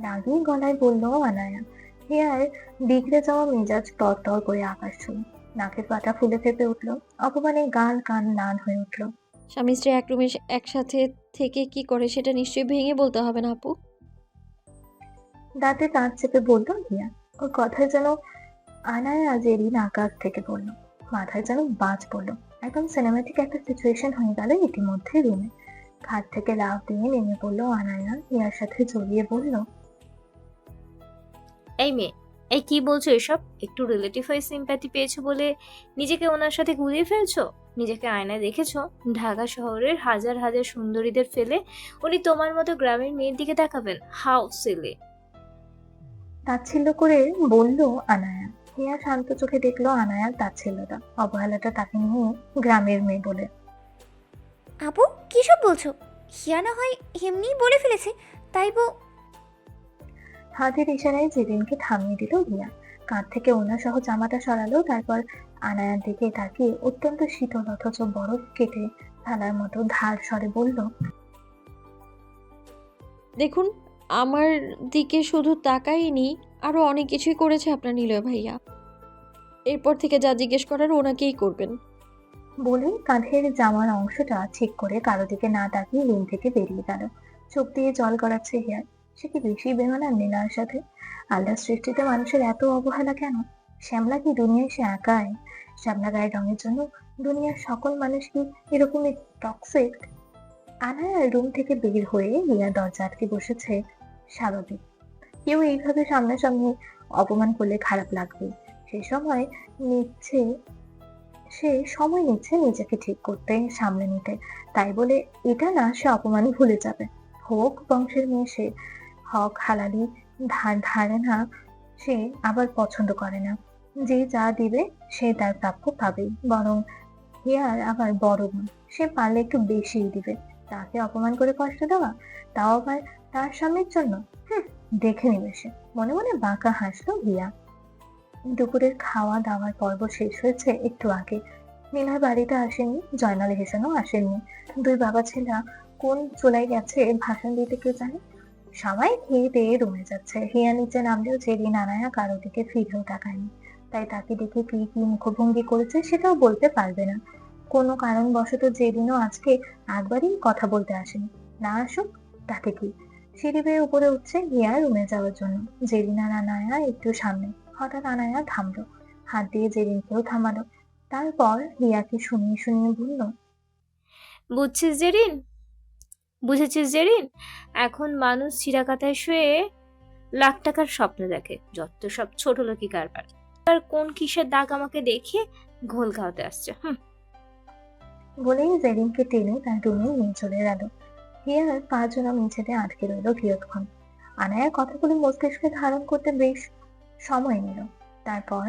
রাগী গলায় বলল আনায়া। হিয়ার বিগড়ে যাওয়া মেজাজ তর তর করে আকাশ ছুঁল। নাকের পাটা ফুলে ফেপে উঠলো। অপমানে গাল কান লাল হয়ে উঠলো। স্বামী স্ত্রী এক রুমে একসাথে থেকে কি করে সেটা নিশ্চয়ই ভেঙে বলতে হবে না আপু। দাঁতে দাঁত চেপে বলল হিয়া। ওর কথায় যেন আনায়া জেরিন আকাশ থেকে পড়লো। মাথায় যেন বাজ পড়লো। একদম সিনেমাটিক একটা সিচুয়েশন হয়ে গেল ইতিমধ্যে রুমে। খাট থেকে লাফ দিয়ে নেমে পড়লো আনায়া। হিয়ার সাথে জড়িয়ে বলল, এই মেয়ে, এই কি বলছো এসব? একটু রিলেটিভ হয়ে সিম্প্যাথি পেয়েছো বলে নিজেকে ওনার সাথে গুলিয়ে ফেলছো? নিজেকে আয়নায় দেখেছো? ঢাকা শহরের হাজার হাজার সুন্দরীদের ফেলে উনি তোমার মতো গ্রামের মেয়ের দিকে তাকাবেন? How silly! তাচ্ছিল্য করে বলল আনায়া। হিয়া শান্ত চোখে দেখলো আনায়ার তাচ্ছিল্যটা, অবহেলাটা তাকে নিয়ে গ্রামের মেয়ে বলে। আপু কি সব বলছো? হিয়া না হয় এমনিই বলে ফেলেছে, তাই হাতের ইশারায় জেরিনকে থামিয়ে দিল হিয়া। কাঁধ থেকে ওনা সহ জামাটা সরালো। তারপর আনায়ার দিকে তাকিয়ে অত্যন্ত শীতল অথচ বরফ কেটে ফেলার মতো ধার স্বরে বলল, দেখুন, আমার দিকে শুধু তাকাইনি, আরও অনেক কিছুই করেছে আপনার নিলয় ভাইয়া। এরপর থেকে যা জিজ্ঞেস করার ওনাকেই করবেন। বলেই কাঁধের জামার অংশটা ঠিক করে কারো দিকে না তাকিয়ে রুম থেকে বেরিয়ে গেল। চোখ দিয়ে জল গড়াচ্ছে হিয়ার। সে কি বেশি বেমানান নীলার সাথে? আল্লাহর সৃষ্টিতে মানুষের এত অবহেলা কেন? শ্যামলা কি দুনিয়ায় সে একাই? শ্যামলা গায়ের রঙের জন্য দুনিয়ার সকল মানুষ কি এরকমই টক্সিক? আনায়া রুম থেকে বের হয়ে হিয়া দরজা আটকে বসেছে। স্বাভাবিক, কেউ এইভাবে সামনাসামনি অপমান করলে খারাপ লাগবে। সে সময় নিচ্ছে সে সময় নিচ্ছে নিজেকে ঠিক করতে, সামলে নিতে। তাই বলে এটা না সে অপমানই ভুলে যাবে। হোক বংশের মেয়ে সে, হক হালালি ধারে না, সে আবার পছন্দ করে না। যে যা দিবে সে তার প্রাপ্য পাবেই। বরং হিয়ার আবার বড় বোন, সে পারলে একটু বেশিই দিবে। তাকে অপমান করে কষ্ট দেওয়া, তাও আবার তার স্বামীর জন্য। দেখে নিবে সে। মনে মনে বাঁকা হাসলো হিয়া। দুপুরের খাওয়া দাওয়ার পর্ব শেষ হয়েছে একটু আগে। নীলার বাড়িতে আসেনি, জয়নাল হেসানও আসেননি। দুই বাবা ছেলেরা কোন চলে গেছে ভাষণ দিতে কে জানে। সবাই খেয়ে দিয়ে রুমে যাচ্ছে। হিয়া নিচে নামলেও জেরিন আনায়া কারো দিকে ফিরেও তাকায়নি। তাই তাকে দেখে কি কি মুখভঙ্গি করেছে সেটাও বলতে পারবে না। কোনো কারণবশত জেরিনও আজকে একবারই কথা বলতে আসেনি। না আসুক, তাতে কি? সিঁড়ি বেয়ে উপরে উঠছে হিয়া রুমে যাওয়ার জন্য। জেরিন আর আনায়া একটু সামনে। হঠাৎ আনায়া থামলো, হাত দিয়ে জেরিনকেও থামালো। তারপর হিয়াকে শুনিয়ে শুনিয়ে বলল, বুঝছিস জেরিন? বুঝেছিস জেরিন? এখন মানুষ চিরাকাথায় শুয়ে লাখ টাকার স্বপ্ন দেখে, যত সব ছোট লোকি কারবার। আর কোন কিসের দাগ আমাকে দেখে ঘোল খাওয়াতে আসছে। বলেই জেরিনকে টেনে তার রুমে নিয়ে চলে গেল। হিয়ার পা জোড়া মেঝেতে আটকে রইল কিয়ৎক্ষণ। আনায়ার কথাগুলি মস্তিষ্কে ধারণ করতে বেশ সময় নিল। তারপর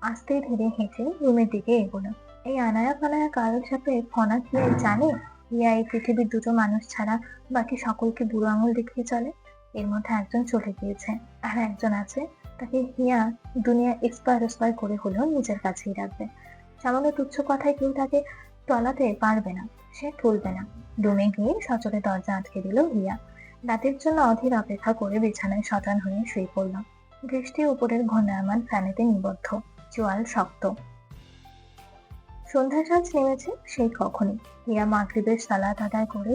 আস্তে ধীরে হেঁটে রুমের দিকে এগোলো। এই আনায়া ফানায়া কারোর সাথে ফনা কি আর জানে? হিয়া এই পৃথিবীর দুটো মানুষ ছাড়া বাকি সকলকে বুড়ো আঙুল দেখিয়ে চলে। এর মধ্যে একজন চলে গিয়েছে, আর একজন আছে। তাকে হিয়া দুনিয়া এক্সপায়ার করে হলেও নিজের কাছেই রাখবে। সামান্য তুচ্ছ কথায় কেউ তাকে টলাতে পারবে না, সে তুলবে না। রুমে গিয়ে সচরে দরজা আটকে দিল হিয়া। রাতের জন্য অধীর অপেক্ষা করে বিছানায় শটান হয়ে শুয়ে পড়ল। দৃষ্টি উপরের ঘূর্ণায়মান ফ্যানেতে নিবদ্ধ, চোয়াল শক্ত। সন্ধ্যা সাজ নেমেছে সেই কখনই। হিয়া মাগরিবের সালাত আদায় করে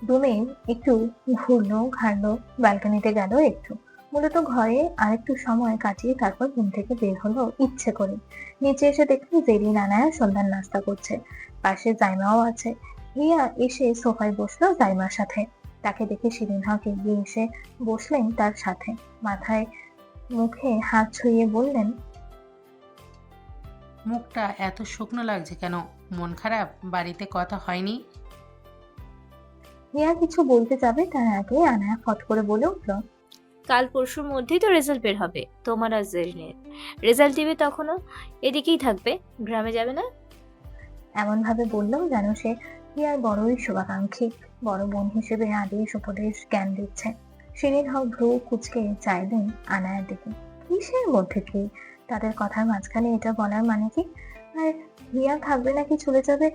রুমে একটু ঘুরলো ঘাড়লো, ব্যালকনিতে গেল একটু। মূলত ঘরে আরেকটু সময় কাটিয়ে তারপর রুম থেকে বের হলো ইচ্ছে করে। নিচে এসে দেখলো জেরিন আনায়া সন্ধ্যার নাস্তা করছে, পাশে জাইমাও আছে। হিয়া এসে সোফায় বসলো জাইমার সাথে। তাকে দেখে শিরিন হক এগিয়ে এসে বসলেন তার সাথে। মাথায় মুখে হাত ছুঁয়ে বললেন, মুখটা এত শুকনো লাগছে কেন? মন খারাপ? বাড়িতে কথা হয়নি? হিয়া কিছু বলতে যাবে তার আগে আনায়া ফট করে বলে উঠলো, কাল পরশুর মধ্যেই তো রেজাল্ট বের হবে তোমার আর জেরিনের। রেজাল্ট দিবে তখনও এদিকেই থাকবে, গ্রামে যাবে না? এমন ভাবে বললো যেন সে হিয়ার বড়ই শুভাকাঙ্ক্ষী, বড় বোন হিসেবে আদেশ উপদেশ জ্ঞান দিচ্ছে। শিরিন হক ভ্রু কুচকে চাইলেন আনায়ার দিকে। কিসের মধ্যে কি? তাদের কথার মাঝখানে এটা বলার মানে কি? আর হিয়া থাকবে নাকি চলে যাবে,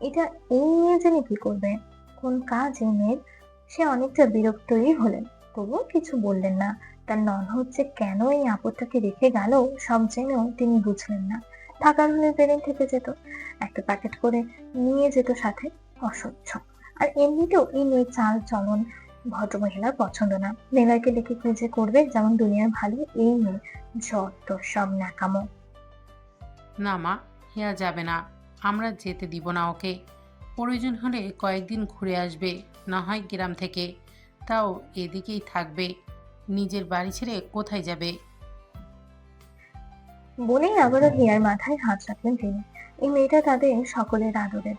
এটা এই নিয়ে জেনে কি করবে? কোন কাজ এই মেয়ের? সে অনেকটা বিরক্তই হলেন, তবুও কিছু বললেন না। তার নন হচ্ছে কেন এই আপদটাকে রেখে গেল সব জেনেও তিনি বুঝলেন না। থাকার হলে জেরিন থেকে যেত, একটা প্যাকেট করে নিয়ে যেত সাথে। অসহ্য। আর এমনিতেও এই মেয়ের চাল চলন ভদ্রমহিলার পছন্দ না। নিলয়কে দেখে কি যে করবে, যেমন দুনিয়ার ভালো এই মেয়ে, যত সব ন্যাকামো। না মা, হিয়া যাবে না, আমরা যেতে দিব না ওকে। প্রয়োজন হলে কয়েকদিন ঘুরে আসবে, না হয় গ্রাম থেকে, তাও এদিকেই থাকবে। নিজের বাড়ি ছেড়ে কোথায় যাবে? বলেই আবারও হিয়ার মাথায় হাত রাখলেন তিনি। এই মেয়েটা তাদের সকলের আদরের,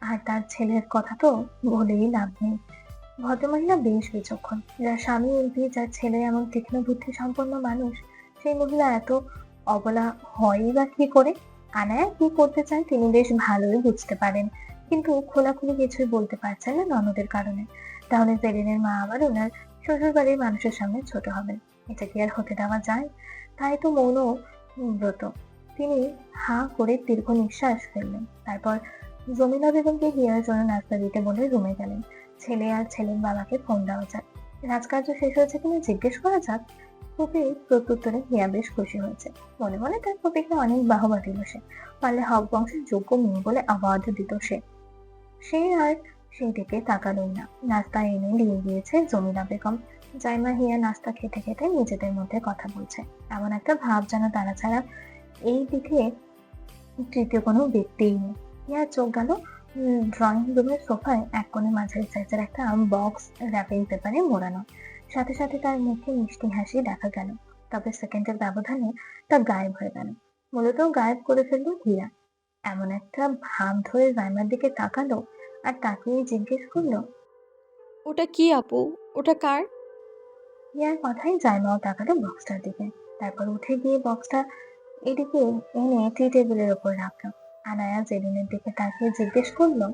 আর তার ছেলের কথা তো বলেই লাভ নেই। ভদ্রমহিলা বেশ বিচক্ষণ। যার স্বামী এমপি, যার ছেলে এমন তীক্ষ্ণ বুদ্ধি সম্পন্ন মানুষ, সেই মহিলা এত অবলা হয়ই বা কি করে? আনায়া কি করতে চায় তিনি বেশ ভালোই বুঝতে পারেন, কিন্তু খোলাখুলি কিছুই বলতে পারছেন না ননদের কারণে। তাহলে জেরিনের মা আবার ওনার শ্বশুর বাড়ির মানুষের সামনে ছোট হবেন, এটা কি আর হতে দেওয়া যায়? তাই তো মৌন ব্রত। তিনি হা করে দীর্ঘ নিঃশ্বাস ফেললেন। তারপর জমিলা বেগমকে হিয়ার জন্য নাস্তা দিতে বলে রুমে গেলেন। ছেলে আর ছেলের বাবাকে ফোন দেওয়া যায়। রাজকার্য শেষ হয়েছে কিনা জিজ্ঞেস করা যাক। ফুপির প্রত্যুত্তরে হিয়া বেশ খুশি হয়েছে। মনে মনে তার ফুপিকে অনেক বাহবা দিল সে। পারলে হক বংশের যোগ্য মেয়ে বলে অ্যাওয়ার্ড দিত সে। সে আর সেই দিকে তাকালোই না। নাস্তা এনে দিয়ে গিয়েছে জমিলা বেগম। জাইমা হিয়া নাস্তা খেতে খেতে নিজেদের মধ্যে কথা বলছে। এমন একটা ভাব যেন তারা ছাড়া এই দিকে তৃতীয় কোনো ব্যক্তিই নেই। হিয়ার চোখ গেল ড্রয়িং রুমের সোফায় এক কোণে মাঝারি সাইজের একটা বক্স র্যাপিং পেপারে মোড়ানো। সাথে সাথে তার মুখে মিষ্টি হাসি দেখা গেল। তবে সেকেন্ডের ব্যবধানে তা গায়েব হয়ে গেল। মূলত গায়েব করে ফেললো হিয়া। এমন একটা ভাব ধরে জাইমার দিকে তাকালো আর তাকিয়ে জিজ্ঞেস করলো, ওটা কি আপু? ওটা কার? হিয়ার কথাই জাইমাও তাকালো বক্সটার দিকে। তারপর উঠে গিয়ে বক্সটা এদিকে এনে টি টেবিলের ওপর রাখলো। আনায়া জেরিনের দিকে তাকিয়ে জিজ্ঞেস করলো,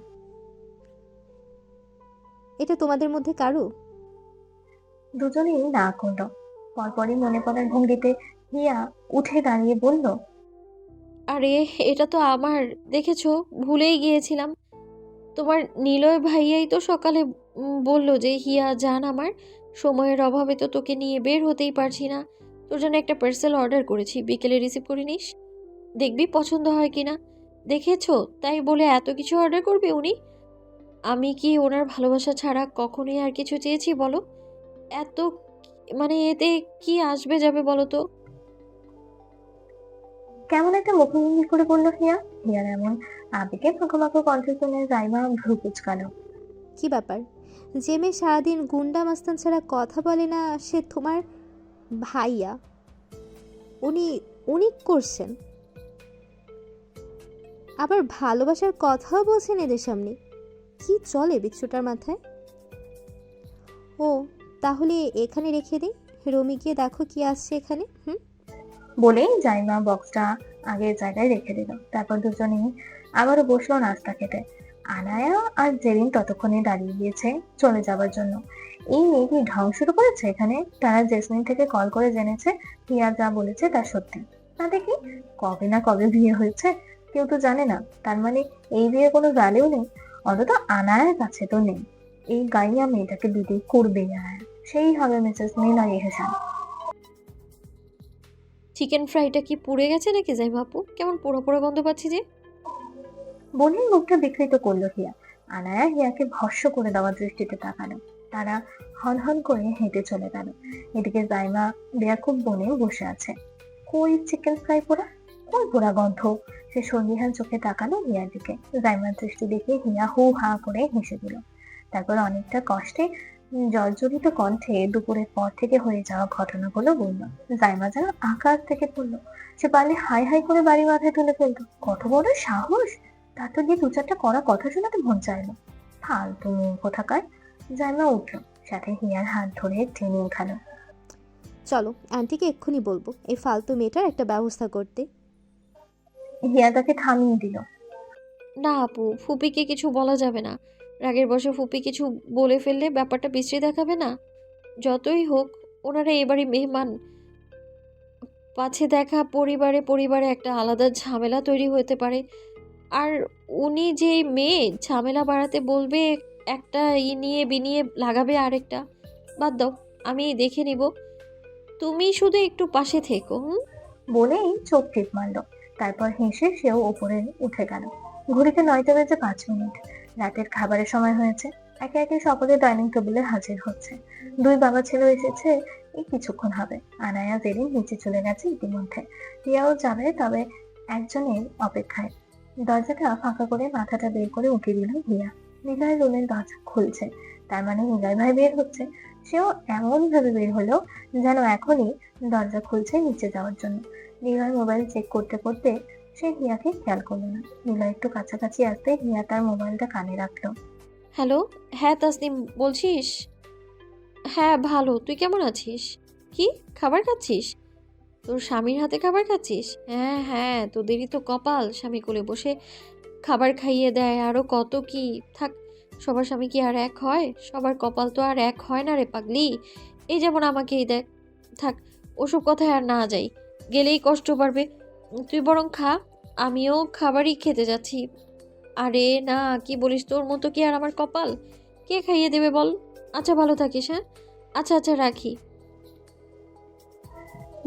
এটা তোমাদের মধ্যে কারো? দুজনেই না করলো। পরপরই মনে পড়ার ভঙ্গিতে হিয়া উঠে দাঁড়িয়ে বলল, আরে এটা তো আমার, দেখেছো, ভুলেই গিয়েছিলাম। তোমার নিলয় ভাইয়াই তো সকালে বলল যে হিয়া জান, আমার সময়ের অভাবে তো তোকে নিয়ে বের হতেই পারছি না, তোর জন্য একটা পার্সেল অর্ডার করেছি, বিকেলে রিসিভ করে নিস, দেখবি পছন্দ হয় কিনা। দেখেছো, তাই বলে এত কিছু অর্ডার করবে উনি? আমি কি ওনার ভালোবাসা ছাড়া কখনোই আর কিছু চেয়েছি বলো? এত মানে এতে কি আসবে যাবে বলো তো? কেমন একটা মুখভঙ্গি করে বলল হিয়া। হিয়ার এমন আবেগে মাখো কণ্ঠে শুনে জাইমা ভ্রু কুচকালো। কি ব্যাপার? যে মেয়ে সারাদিন গুন্ডা মাস্তান ছাড়া কথা বলে না, সে তোমার ভাইয়া? উনি উনি করছেন, আবার ভালোবাসার কথাও বলছেন এদের সামনে। কি চলে বিচ্ছুটার মাথায়? ও তাহলে এখানে রেখে দিই, রমি গিয়ে দেখো কি আসছে এখানে। বলেই জাইমা বক্সটা আগের জায়গায় রেখে দিল। তারপর দুজনেই আবারও বসলো নাস্তা খেতে। আনায়া আর জেরিন ততক্ষণে দাঁড়িয়ে গিয়েছে চলে যাবার জন্য। এই মেয়েটি ঢং শুরু করেছে এখানে। তারা জেসমিন থেকে কল করে জেনেছে হিয়া যা বলেছে তা সত্যি। না দেখি কবে না কবে বিয়ে হয়েছে, কেউ তো জানে না। তার মানে এই বিয়ে কোনো ভ্যালিউ নেই, অন্তত আনায়ার কাছে তো নেই। এই গাইয়া মেয়েটাকে বিয়ে করবে আনায়া, সেই হবে মিসেস নিলয় এহসান। চিকেন ফ্রাইটা কি পুড়ে গেছে নাকি যাই বাপু? কেমন পোড়া পোড়া গন্ধ পাচ্ছি যে। বোনের মুখটা বিকৃত করলো হিয়া। আনায়া হিয়াকে ভস্ম করে দেওয়ার দৃষ্টিতে তাকালো। তারা হন হন করে হেঁটে চলে গেল। এদিকে জাইমা বেয়াকুব বনে বসে আছে। কই চিকেন ফ্রাই পোড়া, কই পোড়া গন্ধ? সে সন্দিহান চোখে তাকালো হিয়ার দিকে। জাইমার দৃষ্টি দেখে হিয়া হু হা করে হেসে দিল। তারপর অনেকটা কষ্টে জর্জরিত কণ্ঠে দুপুরের পর থেকে হয়ে যাওয়া ঘটনাগুলো বলল। জাইমা যেন আকাশ থেকে পড়লো। সে পারলে হাই হাই করে বাড়ি মাথায় তুলে ফেলতো। কত বড় সাহস! তার তো গিয়ে দু চারটা কড়া কথা শোনাতে মন চাইলো। ফালতু মেয়ে কোথাকার। জাইমা উঠল, সাথে হিয়ার হাত ধরে টেনে উঠালো। চলো আন্টিকে এক্ষুনি বলবো এই ফালতু মেয়েটার একটা ব্যবস্থা করতে। হিয়া তাকে থামিয়ে দিল। না আপু, ফুপিকে কিছু বলা যাবে না। রাগের বশে ফুপি কিছু বলে ফেললে ব্যাপারটা বিশ্রী দেখাবে না? যতই হোক ওনারা এবারই মেহমান, পাছে দেখা পরিবারে পরিবারে একটা আলাদা ঝামেলা তৈরি হতে পারে। আর উনি যে মেয়ে, ঝামেলা বাড়াতে বলবে একটা নিয়ে বিনিয়ে লাগাবে আরেকটা। বাদ দাও, আমি দেখে নিব, তুমি শুধু একটু পাশে থেকো। বলেই চোখ টিপ মারলো। তারপর হেসে সেও উপরে উঠে গেল। ঘড়িতে 9টা বেজে 5 মিনিট। রাতের খাবারের সময় হয়েছে। একে একে সকলে ডাইনিং টেবিলে হাজির হচ্ছে। দুই বাবা ছেলে এসেছে এই কিছুক্ষণ হবে। আনায়া জেরিন নিচে চলে গেছে ইতিমধ্যে। রিয়াও যাবে, তবে একজনের অপেক্ষায়। দরজাটা ফাঁকা করে মাথাটা বের করে উঁকি দিল হিয়া। নিলয় রুমের দরজা খুলছে, তার মানে নিলয় ভাই বের হচ্ছে। সেও এমন ভাবে বের হলো যেন এখনই দরজা খুলছে নিচে যাওয়ার জন্য। নিলয় মোবাইল চেক করতে করতে সে হিয়াকে খেয়াল করলো না। নিলয় একটু কাছাকাছি আসতে হিয়া তার মোবাইলটা কানে রাখলো। হ্যালো, হ্যাঁ তাসনিম বলছিস? হ্যাঁ ভালো, তুই কেমন আছিস? কি খাবার খাচ্ছিস? তোর স্বামীর হাতে খাবার খাচ্ছিস? হ্যাঁ হ্যাঁ, তোদেরই তো কপাল, স্বামী কোলে বসে খাবার খাইয়ে দেয়, আরও কত কি। থাক, সবার স্বামী কি আর এক হয়? সবার কপাল তো আর এক হয় না রে পাগলি। এই যেমন আমাকেই দেখ। থাক, ওসব কথায় আর না যাই, গেলেই কষ্ট বাড়বে। তুই বরং খা, আমিও খাবারই খেতে যাচ্ছি। আরে না, কি বলিস, তোর মতো কি আর আমার কপাল? কে খাইয়ে দেবে বল? আচ্ছা ভালো থাকিস, হ্যাঁ? আচ্ছা আচ্ছা রাখি।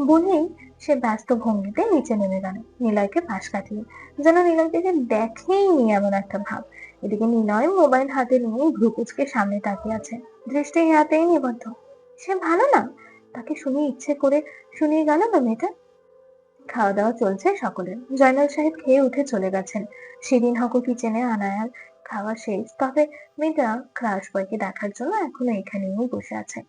বলেই সে ব্যস্ত ভঙ্গিতে নিচে নেমে গেল নিলয়কে পাশ কাটিয়ে, যেন নিলয়কে সে দেখেই নি এমন একটা ভাব। এদিকে নিলয় মোবাইল হাতে নিয়ে ভ্রুকুচকে সামনে তাকিয়ে আছে, দৃষ্টি হাতেই নিবদ্ধ। সে ভালো না, তাকে শুনিয়ে ইচ্ছে করে শুনিয়ে গেল না মেয়েটা। খাওয়া দাওয়া চলছে সকলের। জয়নাল সাহেব খেয়ে উঠে চলে গেছেন। শিরিন হকও কিচেনে, আনায়ার খাওয়া শেষ। তবে মেয়েটা ক্রাশ বয়কে দেখার জন্য এখনো এখানেই বসে আছে।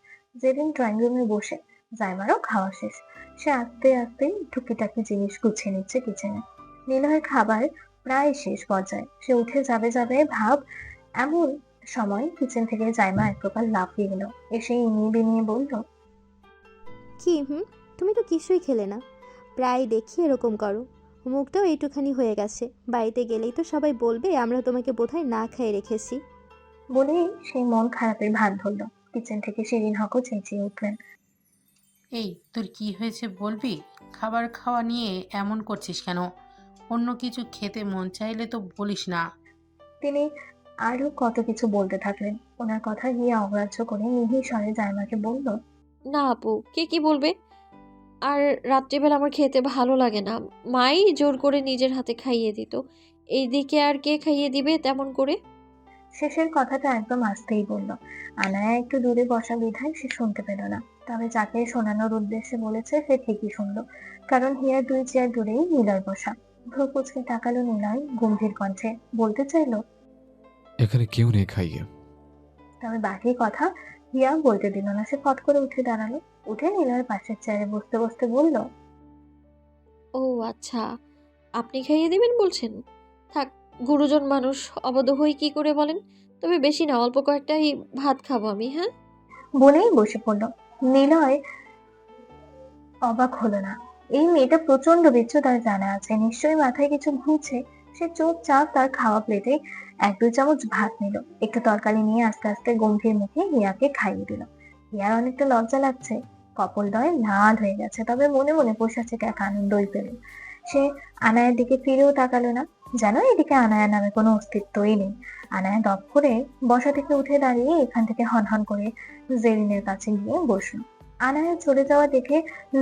যেদিন ড্রয়িং রুমে বসে জাইমারও খাওয়া শেষ, সে আস্তে আস্তে টুকিটাকি জিনিস গুছিয়ে নিচ্ছে কিচেনে। নিলয়ের খাবার প্রায় শেষ পর্যায়ে, সে উঠে যাবে যাবে ভাব। এমন সময় কিচেন থেকে জাইমা এক প্রকার লাফিয়ে এলো, এসে ইনিয়ে বিনিয়ে বলল, কি তুমি তো কিছুই খেলে না, প্রায় দেখি এরকম করো। মুখটাও এইটুখানি হয়ে গেছে, বাড়িতে গেলেই তো সবাই বলবে আমরা তোমাকে বোধহয় না খেয়ে রেখেছি। বলেই সেই মন খারাপের ভান ধরলো। কিচেন থেকে শিরিন হকও চেঁচিয়ে উঠলেন, এই তোর কি হয়েছে বলবি? খাবার খাওয়া নিয়ে এমন করছিস কেন? অন্য কিছু খেতে মন চাইলে তো বলিস না। তিনি আরো কত কিছু বলতে থাকলেন। ওনার কথা গিয়ে অগ্রাহ্য করে মিহি স্বরে জাইমাকে বলল, না আপু, কে কি বলবে? আর রাত্রিবেলা আমার খেতে ভালো লাগে না, মাই জোর করে নিজের হাতে খাইয়ে দিত। এইদিকে আর কে খাইয়ে দিবে তেমন করে? শেষের কথাটা একদম আস্তেই বলল। আনায়া একটু দূরে বসা বিধায় সে শুনতে পেল না, তবে যাকে শোনানোর উদ্দেশ্যে বলেছে সে ঠিকই শুনলো, কারণ হিয়ার 2 চেয়ার দূরেই নিলয় বসা। ভ্রু কুঁচকে তাকালো নিলয় গম্ভীর কণ্ঠে, বলতে চাইলো, এখানে কেউ নেই খাইয়ে। তবে বাকি কথা হিয়া বলতে দিল না। সে ফট করে উঠে দাঁড়ালো, উঠে নিলয়ের পাশের চেয়ারে বসতে বসতে বলল, ও আচ্ছা, আপনি খাইয়ে দিবেন বলছেন? থাক, গুরুজন মানুষ, অবাধ্য হই কি করে বলেন? তবে বেশি না, অল্প কয়েকটাই ভাত খাবো আমি। হ্যাঁ, বলেই বসে পড়লো। নিলয় অবাক হলো না। এই মেয়েটা প্রচন্ড বিচ্ছু, তার জানা আছে, নিশ্চয়ই মাথায় কিছু ঘুরছে। সে চুপচাপ তার খাওয়া প্লেটে 1-2 চামচ ভাত নিল, একটু তরকারি নিয়ে আস্তে আস্তে গম্ভীর মুখে হিয়াকে খাইয়ে দিল। হিয়ার অনেকটা লজ্জা লাগছে, কপোলদ্বয় লাল হয়ে গেছে, তবে মনে মনে পোষাচ্ছে এক আনন্দই পেল। সে আনায়ের দিকে ফিরেও তাকালো না, যেন এদিকে আনায়া নামে কোনো অস্তিত্বই নেই। আনায়া দপ করে বসা থেকে উঠে দাঁড়িয়ে এখান থেকে হনহন করে জেরিনের কাছে গিয়ে বসলো। আনায়া চলে যাওয়া দেখে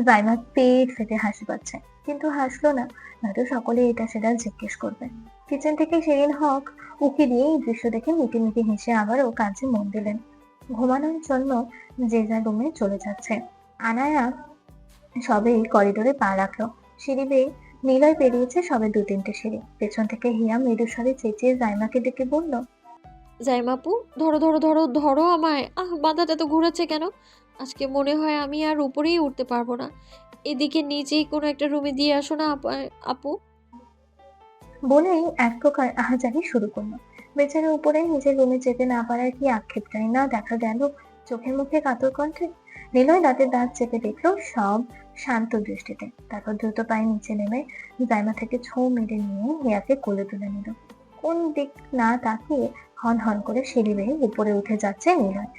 জাইমা পেট ফেটে হাসি পাচ্ছে, কিন্তু হাসলো না, নয়তো সকলে এটা সেটা জিজ্ঞেস করবে। কিচেন থেকে শিরিন হক উকি দিয়ে এই দৃশ্য দেখে মিটি মিটি হেসে আবারও কাজে মন দিলেন। ঘুমানোর জন্য যে যার রুমে চলে যাচ্ছে। আনায়া সবেই করিডোরে পা রাখলো। সিঁড়ি বেয়ে নিলয় পেরিয়েছে সবে 2-3টে সিঁড়ি। পেছন থেকে হিয়া মৃদুস্বরে চেঁচিয়ে জাইমাকে ডেকে বলল, জাইমাপু, ধরো ধরো ধরো ধরো আমায়। মাথাটা তো ঘুরাচ্ছে কেন? আজকে মনে হয় আমি আর উপরেই উঠতে পারবো না। এদিকে নিচেই কোনো একটা রুমে দিয়ে আসো না আপু। বলেই এক প্রকার আহাজারি শুরু করলো। বেচারা উপরে নিজের রুমে যেতে না পারার কি আক্ষেপটাই না দেখা গেল চোখে মুখে কাতর কণ্ঠে। নিলয় দাঁতের দাঁত চেপে দেখলো সব শান্ত দৃষ্টিতে, তারপর দ্রুত পায়ে নিচে নেমে জাইমা থেকে ছৌ মেরে নিয়ে হিয়াকে কোলে তুলে নিল। কোন দিক না তাকিয়ে হন হন করে সিঁড়ি বেয়ে উপরে উঠে যাচ্ছে নিলয়।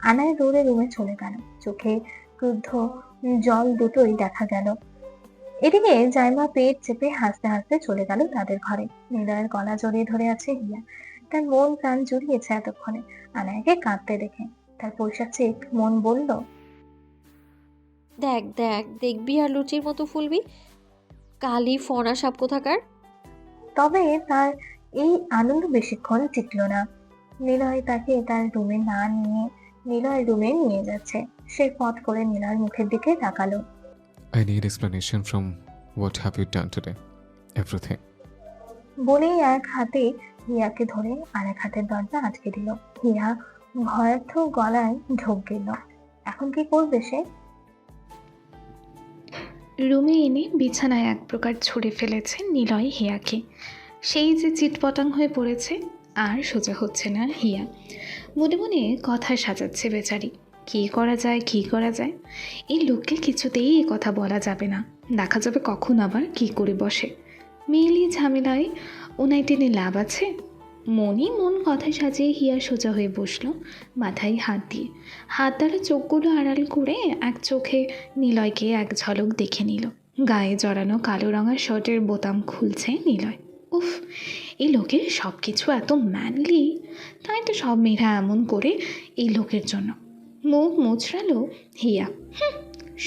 আনায় দৌড়ে রুমে চলে গেল, চোখে ক্রুদ্ধ জল দুটোই দেখা গেল। এদিকে জাইমা পেট চেপে হাসতে হাসতে চলে গেল তাদের ঘরে। নিলয়ের গলা জড়িয়ে ধরে আছে হিয়া, তার মন প্রাণ জুড়িয়েছে এতক্ষণে আনায়াকে কাঁদতে দেখে। তার পৈশাচিক মন বলল, দেখ দেখ, দেখবি আর লুচির মতো ফুলবি, কালি ফনা সাপ কোথাকার। তবে তার এই আনন্দ বেশিক্ষণ টিকলো না। নিলয় তাকে তার রুমে না নিয়ে নিলয়ের রুমে নিয়ে যাচ্ছে। সে ফট করে নিলয়ের মুখের দিকে তাকালো। I need explanation from what have you done today. Everything. বলেই এক হাতে হিয়াকে ধরে আর এক হাতের দরজা আটকে দিল। হিয়া ভয়ার্থ গলায় ঢোক গেল। এখন কি করবে সে? রুমে এনে বিছানায় এক প্রকার ছুঁড়ে ফেলেছে নিলয় হিয়াকে। সেই যে চিটপটাং হয়ে পড়েছে, আর সোজা হচ্ছে না হিয়া। মনে মনে কথা সাজাচ্ছে বেচারি, কী করা যায় কী করা যায়। এই লোককে কিছুতেই এ কথা বলা যাবে না, দেখা যাবে কখন আবার কী করে বসে। মেয়েলি ঝামেলায় ওনাই টেনে লাভ আছে। মনই মন কথা সাজিয়ে হিয়া সোজা হয়ে বসলো, মাথায় হাত দিয়ে। হাত দ্বারা চোখগুলো আড়াল করে এক চোখে নিলয়কে এক ঝলক দেখে নিল। গায়ে জড়ানো কালো রঙা শার্টের বোতাম খুলছে নিলয়। উফ, এই লোকের সব কিছু এত ম্যানলি, তাই তো সব মেয়েরা এমন করে এই লোকের জন্য। মুখ মুচড়ালো হিয়া।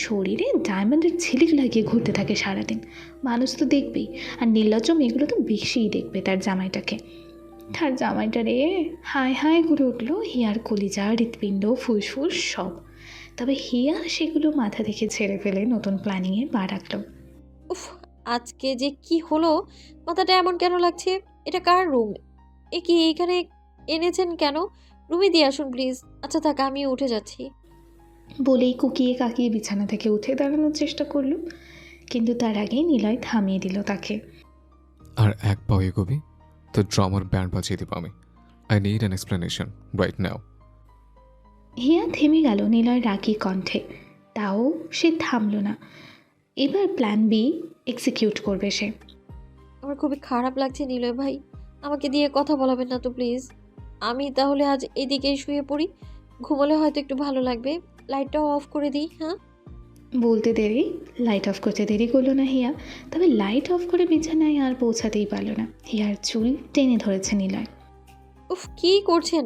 শরীরে ডায়মন্ডের ঝিলিক লাগিয়ে ঘুরতে থাকে সারাদিন। মানুষ তো দেখবেই, আর নির্লজ্জ মেয়েগুলো তো বেশিই দেখবে তার জামাইটাকে। তার জামাইটা রে, হায় হায় করে উঠলো হিয়ার কলিজা, হৃৎপিণ্ড, ফুসফুস সব। তবে হিয়া সেগুলো মাথা থেকে ছেড়ে ফেলে নতুন প্ল্যানিংয়ে পা রাখলো। উফ, আজকে যে কি হলো, মাথাটা এমন কেন লাগছে? এটা কার রুম? এ কি এইখানে এনেছেন কেন? রুমে দিয়ে আসুন প্লিজ। আচ্ছা থাক, আমি উঠে যাচ্ছি। বলেই কুকিয়ে কাকিয়ে বিছানা থেকে উঠে দাঁড়ানোর চেষ্টা করলো, কিন্তু তার আগেই নিলয় থামিয়ে দিল তাকে। আর এক পাও এগোবি তো ড্রামার ব্যান্ড বাজিয়ে দিব আমি। I need an explanation right now. Hiya থেমে গেল নিলয় রাগী কণ্ঠে। তাও সে থামল না। এবার প্ল্যান বি এক্সিকিউট করবে সে। আমার খুবই খারাপ লাগছে নিলয় ভাই, আমাকে দিয়ে কথা বলাবেন না তো প্লিজ। আমি তাহলে আজ এদিকেই শুয়ে পড়ি, ঘুমোলে হয়তো একটু ভালো লাগবে। লাইটটাও অফ করে দিই। হ্যাঁ, বলতে দেরি, লাইট অফ করতে দেরি করলো না হিয়া। তবে লাইট অফ করে বিছানায় আর পৌঁছাতেই পারল না। হিয়ার চুল টেনে ধরেছে নিলয়। উফ, কি করছেন?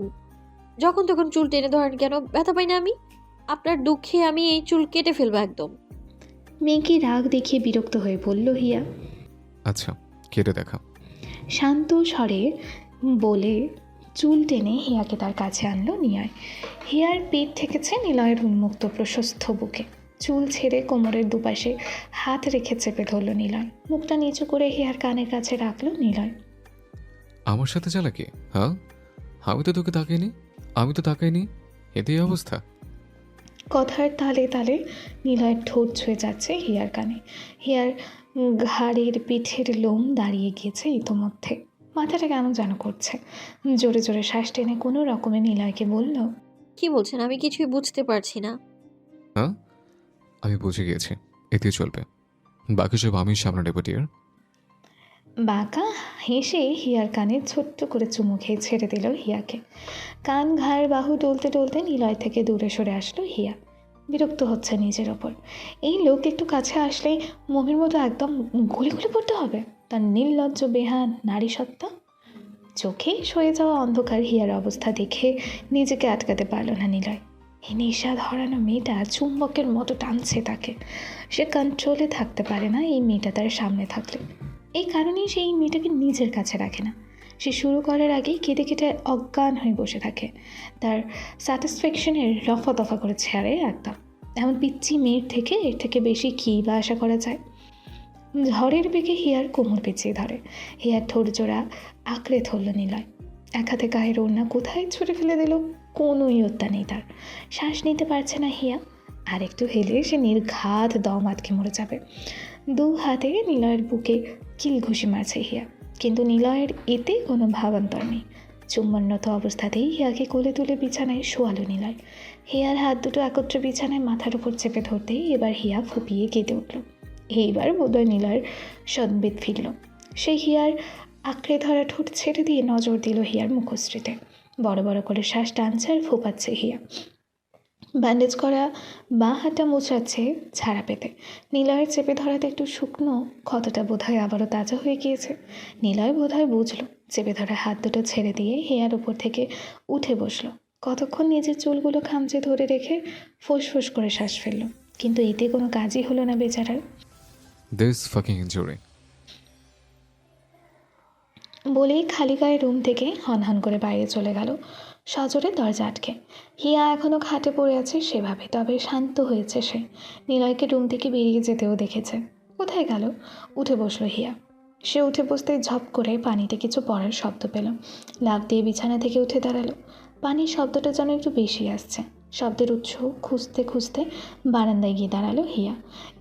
যখন তখন চুল টেনে ধরেন কেন? ব্যথা পাই না আমি? আপনার দুঃখে আমি এই চুল কেটে ফেলবো একদম। মেয়েকে রাগ দেখিয়ে বিরক্ত হয়ে বলল হিয়া। আচ্ছা, কেটে দেখা। শান্ত স্বরে বলে চুল টেনে হিয়াকে তার কাছে আনলো নিলয়। হিয়ার পেট ঠেকেছে নিলয়ের উন্মুক্ত প্রশস্ত বুকে। চুল ছেড়ে কোমরের দুপাশে হাত রেখে চেপে ধরল নিলয়। মুখটা নিচু করে হিয়ার কানের কাছে রাখলো নিলয়। আমার সাথে চালাকি? হ্যাঁ, আমি তো তোকে তাকাইনি। আমি তো তাকাইনি, এতেই অবস্থা। কথার তালে তালে নিলয়ের ঠোঁট ছুঁয়ে যাচ্ছে হিয়ার কানে। হিয়ার ঘাড়ের পিঠের লোম দাঁড়িয়ে গিয়েছে ইতোমধ্যে। মাথাটা কেন যেন করছে। জোরে জোরে শ্বাস টেনে কোনো রকমে নিলয়কে বলল, কি বলছেন? আমি কিছুই বুঝতে পারছি না। হ্যাঁ, আমি বুঝে গিয়েছি, এতেই চলবে। বাকি সব আমি সামনে নেব ডিয়ার। বাঁকা হেসে হিয়ার কানে ছোট্ট করে চুমু খেয়ে ছেড়ে দিল হিয়াকে। কান ঘাড় বাহু টলতে টলতে নিলয় থেকে দূরে সরে আসলো হিয়া। বিরক্ত হচ্ছে নিজের ওপর। এই লোক একটু কাছে আসলেই মোমের মতো একদম গলে গলে পড়তে হবে। তার নির্লজ্জ বেহান নারী সত্তা। চোখে সয়ে যাওয়া অন্ধকার হিয়ার অবস্থা দেখে নিজেকে আটকাতে পারল না নিলয়। এই নেশা ধরানো মেয়েটা চুম্বকের মতো টানছে তাকে। সে কন্ট্রোলে থাকতে পারে না এই মেয়েটা তার সামনে থাকলে। এই কারণেই সে এই মেয়েটাকে নিজের কাছে রাখে না। সে শুরু করার আগেই কেটে কেটে অজ্ঞান হয়ে বসে থাকে। তার স্যাটিসফ্যাকশনের রফা দফা করে ছাড়ে একদম। এমন পিচ্ছি মেয়ের থেকে এর থেকে বেশি কী বা আশা করা যায়। ঝড়ের বেগে হিয়ার কোমর পেঁচিয়ে ধরে। হিয়ার ঠোঁট জোড়া আঁকড়ে ধরল নিলয়। এক হাতে গায়ের ওড়না কোথায় ছুঁড়ে ফেলে দিল, কোনো ইয়ত্তা নেই তার। শ্বাস নিতে পারছে না হিয়া। আর একটু হেলে সে নির্ঘাত দম আটকে মরে যাবে। দু হাতে নিলয়ের বুকে কিল ঘুষি মারছে হিয়া, কিন্তু নিলয়ের এতে কোনো ভাবান্তর নেই। চুম্বনরত অবস্থাতেই হিয়াকে কোলে তুলে বিছানায় শোয়ালো নিলয়। হিয়ার হাত দুটো একত্রে বিছানায় মাথার উপর চেপে ধরতেই এবার হিয়া ফুপিয়ে কেঁদে উঠল। এইবার বোধহয় নিলয়ের সদ্বেদ ফিরল। সে হিয়ার আঁকড়ে ধরা ঠোঁট ছেড়ে দিয়ে নজর দিল হিয়ার মুখশ্রীতে। বড় বড় করে শ্বাস টানছে আর ফোপাচ্ছে হিয়া। ব্যান্ডেজ করা বাঁ হাতটা মোছাচ্ছে ছাড়া পেতে। নিলয়ের চেপে ধরাতে একটু শুকনো ক্ষতটা বোধহয় আবারও তাজা হয়ে গিয়েছে। নিলয় বোধহয় বুঝলো। চেপে ধরা হাত দুটো ছেড়ে দিয়ে হিয়ার উপর থেকে উঠে বসলো। কতক্ষণ নিজের চুলগুলো খামচে ধরে রেখে ফোঁস করে শ্বাস ফেলল, কিন্তু এতে কোনো কাজই হলো না বেচারার। দিস ফাকিং ইনজুরি বলেই খালি গায়ে রুম থেকে হনহন করে বাইরে চলে গেল, সজোরে দরজা আটকে। হিয়া এখনও খাটে পড়ে আছে সেভাবে, তবে শান্ত হয়েছে সে। নিলয়কে রুম থেকে বেরিয়ে যেতেও দেখেছে। কোথায় গেল? উঠে বসলো হিয়া। সে উঠে বসতেই ঝপ করে পানিতে কিছু পড়ার শব্দ পেল। লাফ দিয়ে বিছানা থেকে উঠে দাঁড়ালো। পানির শব্দটা যেন একটু বেশি আসছে। শব্দের উৎস খুঁজতে খুঁজতে বারান্দায় গিয়ে দাঁড়ালো হিয়া।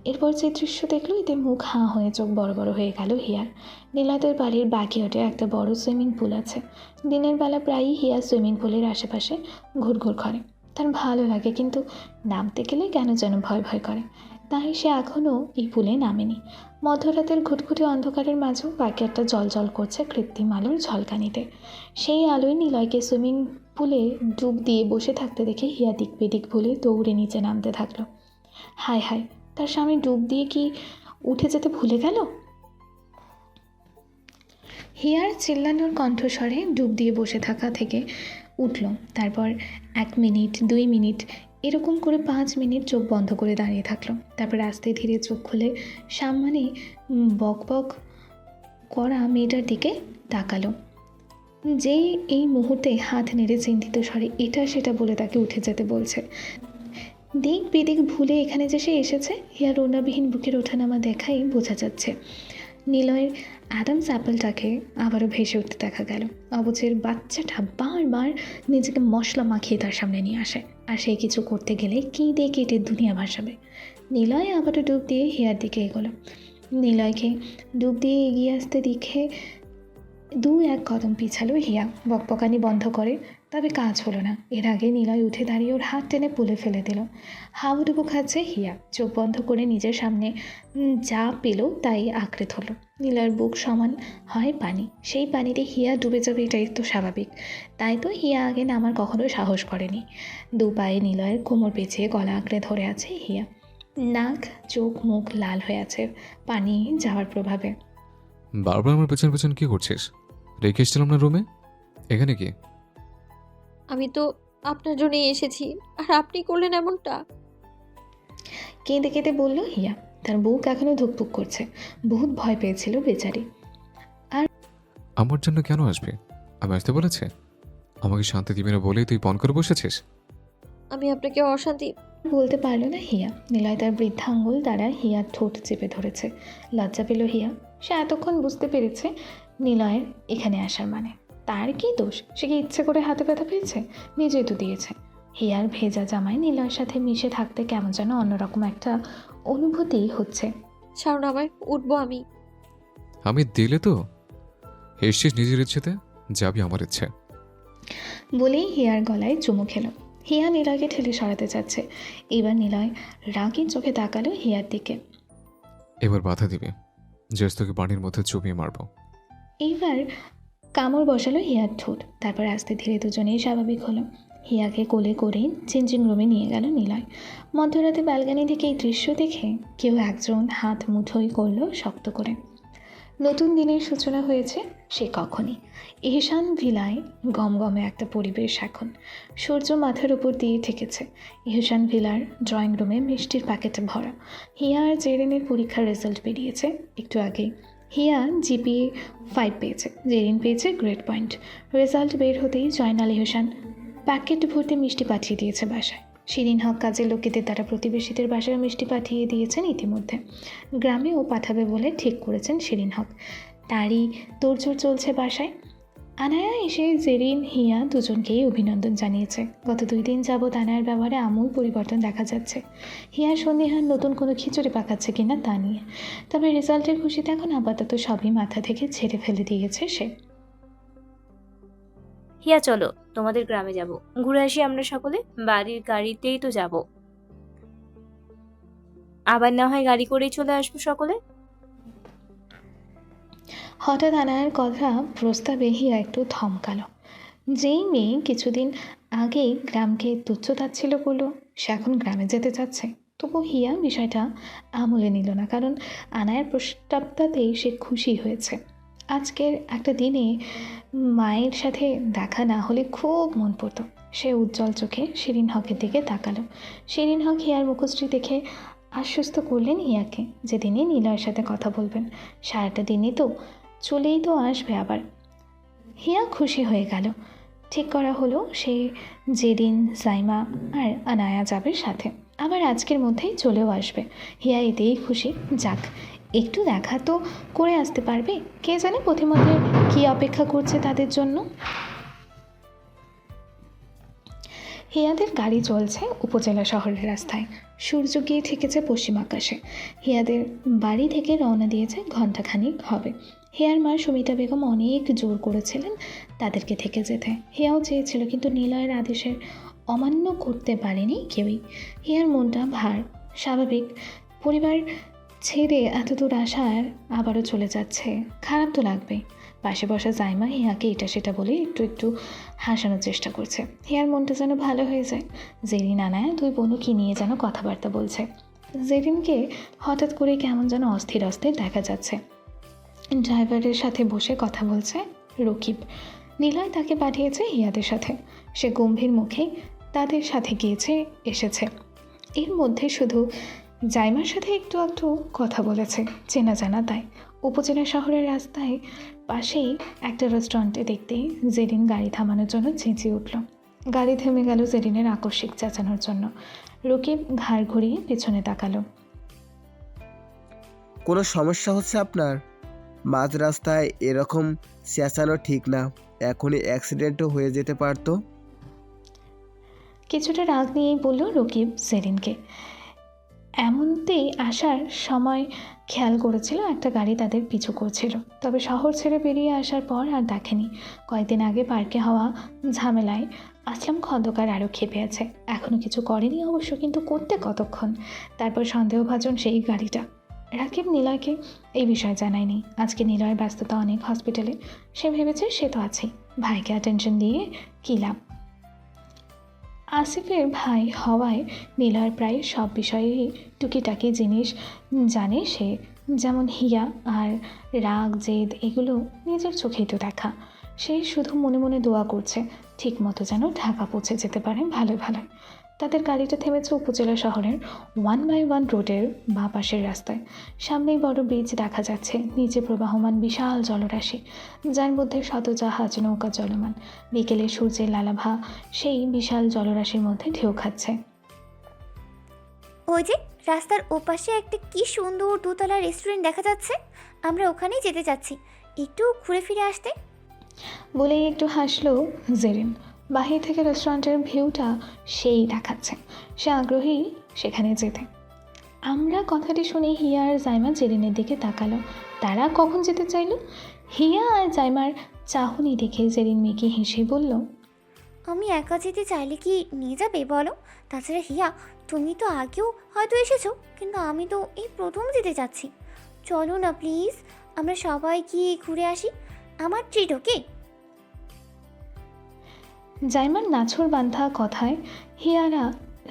এরপর যে দৃশ্য দেখলো এতে মুখ হাঁ হয়ে চোখ বড় বড় হয়ে গেল হিয়ার। নীলাদের বাড়ির ব্যাকইয়ার্ডে একটা বড় সুইমিং পুল আছে। দিনের বেলা প্রায়ই হিয়া সুইমিং পুলের আশেপাশে ঘুরঘুর করে। তার ভালো লাগে, কিন্তু নামতে গেলে কেন যেন ভয় ভয় করে। তাই সে এখনও এই পুলে নামেনি। মধ্যরাতের ঘুটঘুটে অন্ধকারের মাঝেও ব্যাকইয়ার্ডটা জল করছে কৃত্রিম আলোর ঝলকানিতে। সেই আলোয় নিলয়কে সুইমিং পুলে ডুব দিয়ে বসে থাকতে দেখে হিয়া দিক বেদিক ভুলে দৌড়ে নিচে নামতে থাকলো। হায় হায়, তার স্বামী ডুব দিয়ে কি উঠে যেতে ভুলে গেল? হিয়ার চিল্লানোর কণ্ঠস্বরে ডুব দিয়ে বসে থাকা থেকে উঠল। তারপর 1 মিনিট 2 মিনিট এরকম করে 5 মিনিট চোখ বন্ধ করে দাঁড়িয়ে থাকলো। তারপর আস্তে ধীরে চোখ খুলে সামনে বক বক করা মেয়েটার দিকে তাকালো, যেই এই মুহূর্তে হাত নেড়ে চিন্তিত স্বরে এটা সেটা বলে তাকে উঠে যেতে বলছে। দিক বিদিক ভুলে এখানে যে সে এসেছে, হিয়ার ওড়নাবিহীন বুকের ওঠানামা দেখাই বোঝা যাচ্ছে। নিলয়ের অ্যাডামস অ্যাপেলটাকে আবারও ভেসে উঠতে দেখা গেল। অবচের বাচ্চাটা বারবার নিজেকে মশলা মাখিয়ে তার সামনে নিয়ে আসে, আর সে কিছু করতে গেলে কেঁদে কেটে দুনিয়া ভাসাবে। নিলয় আবারও ডুব দিয়ে হিয়ার দিকে এগোলো। নিলয়কে ডুব দিয়ে এগিয়ে আসতে দেখে 2-1 কদম পিছালো হিয়া। বকবকানি বন্ধ করে, তবে কাজ হলো না। এর আগে নিলয় উঠে দাঁড়িয়ে ওর হাত টেনে পুলে ফেলে দিল। হাবুডুবু খাচ্ছে হিয়া। চোখ বন্ধ করে নিজের সামনে যা পেল তাই আঁকড়ে ধরল। নিলয়ের বুক সমান হয় পানি, সেই পানিতে হিয়া ডুবে যাবে এটাই তো স্বাভাবিক। তাই তো হিয়া আগে নামার কখনো সাহস করেনি। 2 পায়ে নিলয়ের কোমর পেঁচিয়ে গলা আঁকড়ে ধরে আছে হিয়া। নাক, চোখ, মুখ লাল হয়ে আছে পানি যাওয়ার প্রভাবে। বারবার আমার পেছন পেছন কি করছিস? রেখে এসেছিলাম না রুমে, এখানে কি? আমি তো আপনার জন্যই এসেছি, আর আপনি করলেন এমনটা। কেঁদে কেঁদে বলল হিয়া। তার বুক এখনো ধুকপুক করছে। বহুত ভয় পেয়েছিল বেচারি। আমার জন্য কেন আসবে? আমি আসতে বলেছে? আমাকে শান্তি দিবি না বলেই তুই পণ করে বসেছিস? আমি আপনাকে অশান্তি বলতে পারল না হিয়া। নিলয় তার বৃদ্ধা আঙ্গুল দ্বারা হিয়ার ঠোঁট চেপে ধরেছে। লজ্জা পেল হিয়া। সে এতক্ষণ বুঝতে পেরেছে নিলয়ের এখানে আসার মানে। তার কি দোষ? সে কি ইচ্ছে করে হাতে ব্যথা পেয়েছে? নিজেই তো দিয়েছে। হিয়ার ভেজা জামায় নিলয়ের সাথে মিশে থাকতে কেমন যেন অন্যরকম একটা অনুভূতি হচ্ছে। ছাড়ুন আমায়, উঠবো আমি। আমি দিলে তো এসছিস নিজের ইচ্ছেতে, যাবি আমার ইচ্ছে। বলেই হিয়ার গলায় চুমু খেলো। হিয়া নিলয়কে ঠেলে সরাতে চাচ্ছে। এবার নিলয় রাগী চোখে তাকালো হিয়ার দিকে। এবার বাধা দিবি, জাস্ট তোকে পানির মধ্যে চুপিয়ে মারবো। এইবার কামড় বসালো হিয়ার ঠোঁট। তারপর আস্তে ধীরে দুজনেই স্বাভাবিক হলো। হিয়াকে কোলে করে চেঞ্জিং রুমে নিয়ে গেল নিলয়। মধ্যরাতে ব্যালকনি থেকে এই দৃশ্য দেখে কেউ একজন হাত মুঠোই করলো শক্ত করে। নতুন দিনের সূচনা হয়েছে সে কখনই। এহসান ভিলায় গমগমে একটা পরিবেশ এখন। সূর্য মাথার উপর দিয়ে ঠেকেছে। এহসান ভিলার ড্রয়িং রুমে মিষ্টির প্যাকেটে ভরা। হিয়া আর জেরিনের পরীক্ষার রেজাল্ট বেরিয়েছে একটু আগেই। হিয়া জিপিএ 5 পেয়েছে, জেরিন পেয়েছে গ্রেড পয়েন্ট। রেজাল্ট বের হতেই জয়নাল এহসান প্যাকেট ভর্তি মিষ্টি পাঠিয়ে দিয়েছে বাসায়। শিরিন হক কাজের লোকেদের দ্বারা প্রতিবেশীদের বাসায় মিষ্টি পাঠিয়ে দিয়েছেন ইতিমধ্যে। গ্রামেও পাঠাবে বলে ঠিক করেছেন শিরিন হক। তারই তোড়জোড় চলছে বাসায়। আনায়া এসে জেরিন হিয়া দুজনকেই অভিনন্দন জানিয়েছে। গত 2 দিন যাবৎ আনায়ার ব্যবহারে আমূল পরিবর্তন দেখা যাচ্ছে। হিয়া সন্দেহান নতুন কোনো খিচুড়ি পাকাচ্ছে কিনা তা নিয়ে। তবে রেজাল্টের খুশিতে এখন আপাতত সবই মাথা থেকে ছেড়ে ফেলে দিয়েছে সে। হিয়া চলো, তোমাদের গ্রামে যাব, ঘুরে আসি আমরা সকলে। বাড়ির গাড়িতেই তো যাব, আবার না হয় গাড়ি করেই চলে আসবো সকলে। হঠাৎ আনায়ার কথা প্রস্তাবে হিয়া একটু থমকালো। যেই মেয়ে কিছুদিন আগেই গ্রামকে তুচ্ছতাচ্ছিল করলো, সে এখন গ্রামে যেতে চাচ্ছে। তবু হিয়া বিষয়টা আমলে নিল না, কারণ আনায়ার প্রস্তাবটাতেই সে খুশি হয়েছে। আজকের একটা দিনে মায়ের সাথে দেখা না হলে খুব মন পড়তো। সে উজ্জ্বল চোখে শিরিন হকের দিকে তাকালো। শিরিন হক হিয়ার মুখশ্রী দেখে আশ্বস্ত করলেন হিয়াকে যে দিনে নিলয়ের সাথে কথা বলবেন। সারাটা দিনই তো চলেই তো আসবে আবার। হিয়া খুশি হয়ে গেল। ঠিক করা হলো সে জেরিন, সাইমা আর আনায়া যাবে সাথে। আবার আজকের মধ্যেই চলেও আসবে। হিয়া এতেই খুশি। যাক, একটু দেখা তো করে আসতে পারবে। কে জানে পথিমধ্যে কী অপেক্ষা করছে তাদের জন্য। হিয়াদের গাড়ি চলছে উপজেলা শহরের রাস্তায়। সূর্য গিয়ে ঠেকেছে পশ্চিম আকাশে। হিয়াদের বাড়ি থেকে রওনা দিয়েছে ঘণ্টাখানিক হবে। হিয়ার মা সুমিতা বেগম অনেক জোর করেছিলেন তাদেরকে থেকে যেতে। হিয়াও চেয়েছিল, কিন্তু নিলয়ের আদেশের অমান্য করতে পারেনি কেউই। হিয়ার মনটা ভার। স্বাভাবিক, পরিবার ছেড়ে এত দূর আসার আবারও চলে যাচ্ছে, খারাপ তো লাগবেই। পাশে বসা জাইমা হিয়াকে এটা সেটা বলে একটু একটু হাসানোর চেষ্টা করছে। হিয়ার মনটা যেন ভালো হয়ে যায়। জেরিন, আনায়া 2 বোনও কি নিয়ে যেন কথাবার্তা বলছে। জেরিনকে হঠাৎ করে কেমন যেন অস্থির অস্থির দেখা যাচ্ছে। ড্রাইভারের সাথে বসে কথা বলছে রকিব। নিলয় তাকে পাঠিয়েছে হিয়াদের সাথে। সে গম্ভীর মুখে তাদের সাথে গিয়েছে এসেছে। এর মধ্যে শুধু জাইমার সাথে একটু একটু কথা বলেছে, চেনা জানা তাই। উপজেলা শহরের রাস্তায় পাশেই একটা রেস্টুরেন্টে দেখতেই জেরিন গাড়ি থামানোর জন্য চেঁচিয়ে উঠল। গাড়ি থেমে গেল জেরিনের আকস্মিক চেঁচানোর জন্য। রকিব ঘাড় ঘুরিয়ে পেছনে তাকালো। কোনো সমস্যা হচ্ছে আপনার? মাঝ রাস্তায় এরকম চেঁচানো ঠিক না, এখনই অ্যাক্সিডেন্টও হয়ে যেতে পারতো। কিছুটা রাগ নিয়েই বলল রকিব জেরিনকে। এমনতেই আসার সময় খেয়াল করেছিল একটা গাড়ি তাদের পিছু করছিল, তবে শহর ছেড়ে বেরিয়ে আসার পর আর দেখেনি। কয়েকদিন আগে পার্কে হওয়া ঝামেলায় আসলাম খন্দকার আরও ক্ষেপে আছে। এখনও কিছু করেনি অবশ্য, কিন্তু করতে কতক্ষণ। তারপর সন্দেহভাজন সেই গাড়িটা। রাকিব নিলয়কে এই বিষয়ে জানায়নি। আজকে নিলয়ের ব্যস্ততা অনেক হসপিটালে, সে ভেবেছে সে তো আছেই, ভাইকে অ্যাটেনশন দিয়ে কী লাভ। আসিফের ভাই হওয়ায় নিলয়ের প্রায় সব বিষয়েই টুকিটাকি জিনিস জানে সে, যেমন হিয়া আর রাগ জেদ এগুলো নিজের চোখেই তো দেখা। সে শুধু মনে মনে দোয়া করছে ঠিক মতো যেন ঢাকা পৌঁছে যেতে পারে ভালো ভালো। তাদের গাড়িটা থেমেছে উপজেলা শহরের 1/1 রোডের বাঁ পাশের রাস্তায়। সামনেই বড় ব্রিজ দেখা যাচ্ছে, নিচে প্রবাহমান বিশাল জলরাশি, যার মধ্যে শত জাহাজ নৌকা চলমান। বিকেলে সূর্যের লালাভা সেই বিশাল জলরাশির মধ্যে ঢেউ খাচ্ছে। ওই যে রাস্তার ওপাশে একটা কি সুন্দর দোতলা রেস্টুরেন্ট দেখা যাচ্ছে, আমরা ওখানেই যেতে চাচ্ছি, একটু ঘুরে ফিরে আসতে। বলেই একটু হাসলো জেরিন। বাহির থেকে রেস্টুরেন্টের ভিউটা সেই দেখাচ্ছে, সে আগ্রহী সেখানে যেতে। আমরা কথাটি শুনে হিয়া আর জাইমা জেরিনের দিকে তাকালো। তারা কখন যেতে চাইলো? হিয়া আর জাইমার চাহনি দেখে জেরিন মেয়েকে হেসে বলল, আমি একা যেতে চাইলে কি নিয়ে যাবে বলো? তাছাড়া হিয়া, তুমি তো আগেও হয়তো এসেছো, কিন্তু আমি তো এই প্রথম যেতে চাচ্ছি। চলো না প্লিজ, আমরা সবাই গিয়ে ঘুরে আসি, আমার ট্রিট, ওকে? জাইমার নাছর বান্ধা কথায় হিয়ারা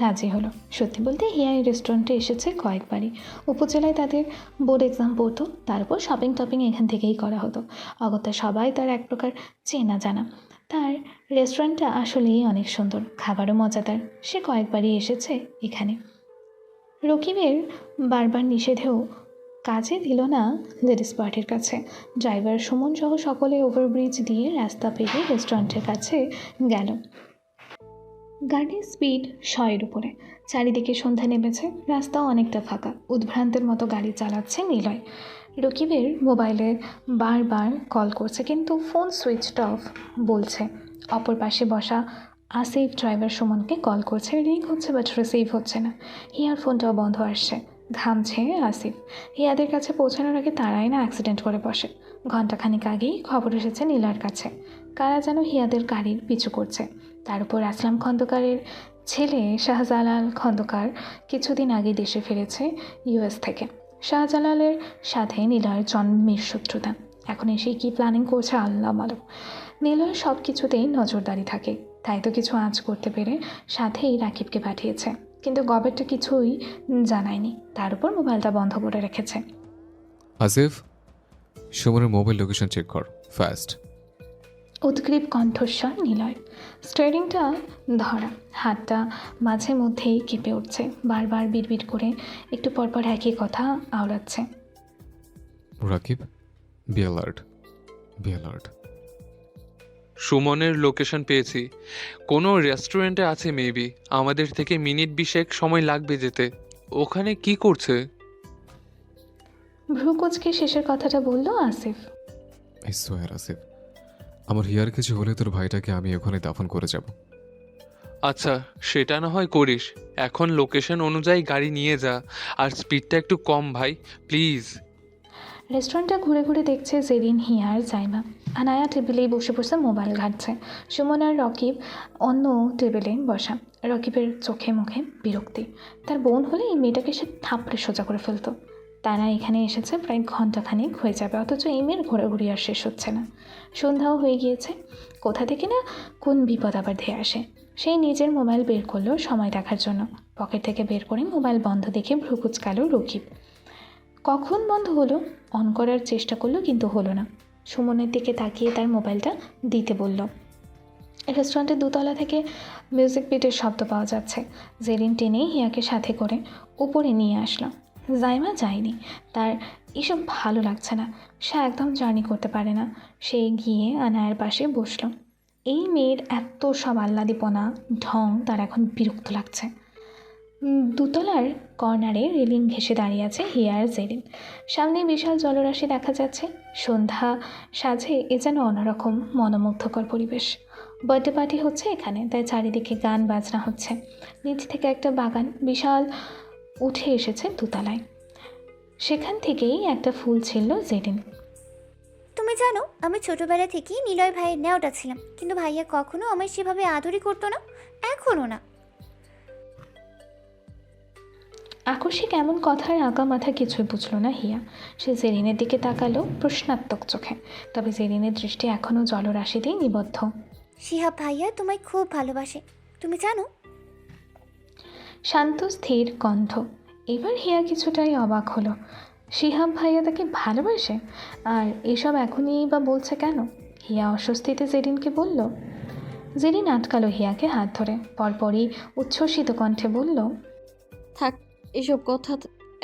রাজি হলো। সত্যি বলতে হিয়া এই রেস্টুরেন্টে এসেছে কয়েকবারই। উপজেলায় তাদের বোর্ড এক্সাম পড়তো, তারপর শপিং টপিং এখান থেকেই করা হতো। অগত্যা সবাই তার এক প্রকার চেনা জানা। তার রেস্টুরেন্টটা আসলেই অনেক সুন্দর, খাবারও মজাদার। সে কয়েকবারই এসেছে এখানে। রকিবের বারবার নিষেধেও কাজে দিল না লেডিস পার্টির কাছে। ড্রাইভার সুমন সহ সকলে ওভারব্রিজ দিয়ে রাস্তা পেরিয়ে রেস্টুরেন্টের কাছে গেল। গাড়ির স্পিড 100-এর উপরে। চারিদিকে সন্ধ্যা নেমেছে, রাস্তাও অনেকটা ফাঁকা। উদ্ভ্রান্তের মতো গাড়ি চালাচ্ছে নিলয়। রকিবের মোবাইলে বারবার কল করছে, কিন্তু ফোন সুইচড অফ বলছে। অপর পাশে বসা আসিফ ড্রাইভার সুমনকে কল করছে, রিং হচ্ছে বাট রিসিভ হচ্ছে না। হিয়ার ফোনটাও বন্ধ আসছে। ঘামছে আসিফ। হিয়াদের কাছে পৌঁছানোর আগে তারাই না অ্যাক্সিডেন্ট করে বসে। ঘণ্টাখানিক আগেই খবর এসেছে নীলার কাছে, কারা যেন হিয়াদের গাড়ির পিছু করছে। তার উপর আসলাম খন্দকারের ছেলে শাহজালাল খন্দকার কিছুদিন আগে দেশে ফিরেছে ইউএস থেকে। শাহজালালের সাথে নীলয়ের জন্মের শত্রুতা। এখন এসে কী প্ল্যানিং করছে আল্লাহ মালুম। নীলয় সব কিছুতেই নজরদারি থাকে, তাই তো কিছু আঁচ করতে পেরে সাথেই রাকিবকে পাঠিয়েছে, কিন্তু গবেরটা কিছুই জানায়নি। তার উপর মোবাইলটা বন্ধ করে রেখেছে। আসিফ, সুমনের মোবাইল লোকেশন চেক কর ফাস্ট। উদ্গ্রীব কণ্ঠস্বর নিলয়। স্টিয়ারিংটা ধরা, হাতটা মাঝে মধ্যেই কেঁপে উঠছে, বারবার বিড়বিড় করে একটু পরপর একই কথা আওড়াচ্ছে। Rakib, be alert, be alert. সুমনের লোকেশন পেয়েছি, কোনো রেস্টুরেন্টে আছে মেবি। আমাদের থেকে মিনিট 20 সময় লাগবে যেতে। ওখানে কি করছে? ভ্রুকুচকে শেষের কথাটা বলল আসিফ। আই সোয়ার আসিফ, আমার হিয়ার কিছু হলে তোর ভাইটাকে আমি ওখানে দাফন করে যাব। আচ্ছা, সেটা না হয় করিস। এখন লোকেশন অনুযায়ী গাড়ি নিয়ে যা, আর স্পিডটা একটু কম ভাই, প্লিজ। রেস্টুরেন্টটা ঘুরে ঘুরে দেখছে জেরিন, হিয়া আর জাইমা। আনায়া টেবিলেই বসে বসে মোবাইল ঘাঁটছে। সুমন আর রকিব অন্য টেবিলে বসা। রকিবের চোখে মুখে বিরক্তি। তার বোন হলে এই মেয়েটাকে সে থাপড়ে সোজা করে ফেলতো। তারা এখানে এসেছে প্রায় ঘণ্টাখানেক হয়ে যাবে, অথচ এই মেয়ের ঘোরাঘুরি আর শেষ হচ্ছে না। সন্ধ্যাও হয়ে গিয়েছে, কোথা থেকে না কোন বিপদ আবার ধেয়ে আসে। সেই নিজের মোবাইল বের করলো সময় দেখার জন্য। পকেট থেকে বের করে মোবাইল বন্ধ দেখে ভ্রু কুচকালো রকিব। কখন বন্ধ হলো অন করার চেষ্টা করলো, কিন্তু হলো না। সুমনের দিকে তাকিয়ে তার মোবাইলটা দিতে বলল। রেস্টুরেন্টের দোতলা থেকে মিউজিক বিটের শব্দ পাওয়া যাচ্ছে। জেরিন টেনে হিয়াকে সাথে করে উপরে নিয়ে আসলো। জাইমা যায়নি, তার এসব ভালো লাগছে না, সে একদম জার্নি করতে পারে না। সে গিয়ে আনায়ের পাশে বসলো। এই মেয়ের এত সব আহ্লাদিপনা ঢং তার এখন বিরক্ত লাগছে। দোতলার কর্নারে রেলিং ঘেঁষে দাঁড়িয়ে আছে হিয়া আর জেরিন। সামনে বিশাল জলরাশি দেখা যাচ্ছে। সন্ধ্যা সাজে এ যেন অন্যরকম মনোমুগ্ধকর পরিবেশ। বার্থডে পার্টি হচ্ছে এখানে, তাই চারিদিকে গান বাজনা হচ্ছে। নিচ থেকে একটা বাগান বিশাল উঠে এসেছে দোতলায়। সেখান থেকেই একটা ফুল ছিল জেরিন। তুমি জানো, আমি ছোটবেলা থেকেই নিলয় ভাইয়ের নেওয়াটা ছিলাম, কিন্তু ভাইয়া কখনো আমায় সেভাবে আদরই করতো না, এখনও না। আকস্মিক এমন কথার আঁকা মাথা কিছুই বুঝলো না হিয়া। সে জেরিনের দিকে তাকালো প্রশ্নাত্মক চোখে, তবে জেরিনের দৃষ্টি এখনও জলরাশিতেই নিবদ্ধ। শিহাব ভাইয়া তোমায় খুব ভালোবাসে, তুমি জানো? শান্ত স্থির কণ্ঠ। এবার হিয়া কিছুটাই অবাক হলো। শিহাব ভাইয়া তাকে ভালোবাসে, আর এসব এখনই বা বলছে কেন? হিয়া অস্বস্তিতে জেরিনকে বলল। জেরিন আটকালো হিয়াকে হাত ধরে, পরপরই উচ্ছ্বসিত কণ্ঠে বলল, থাক এসব কথা,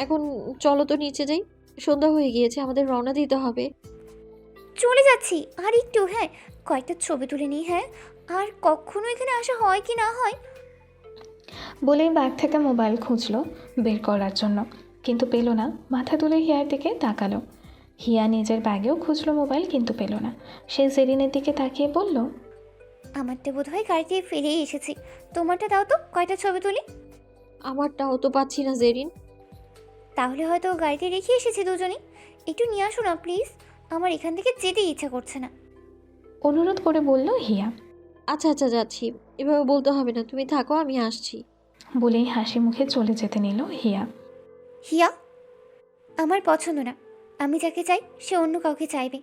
এখন চলো তো নিচে যাই, সন্ধ্যা হয়ে গিয়েছে, আমাদের রওনা দিতে হবে। চলে যাচ্ছি, আর একটু, হ্যাঁ কয়েকটা ছবি তুলে নিই। হ্যাঁ, আর কখনো এখানে আসা হয় কি না হয়। বলেই ব্যাগ থেকে মোবাইল খুঁজলো বের করার জন্য, কিন্তু পেল না। মাথা তুলে হিয়ার দিকে তাকালো। হিয়া নিজের ব্যাগেও খুঁজলো মোবাইল, কিন্তু পেল না। সে জেরিনের দিকে তাকিয়ে বলল, আমারটা বোধ হয় গাড়িতে ফেলেই এসেছি, তোমারটা দাও তো, কয়টা ছবি তুলি। আমারটাও তো পাচ্ছি না জেরিন। তাহলে হয়তো গাড়িতে রেখে এসেছি দুজনেই, একটু নিয়ে আসো না প্লিজ, আমার এখান থেকে যেতেই ইচ্ছা করছে না। অনুরোধ করে বলল হিয়া। আচ্ছা আচ্ছা যাচ্ছি, এভাবে বলতে হবে না, তুমি থাকো আমি আসছি। বলেই হাসি মুখে চলে যেতে নিল হিয়া। হিয়া, আমার পছন্দ না, আমি যাকে চাই সে অন্য কাউকে চাইবে।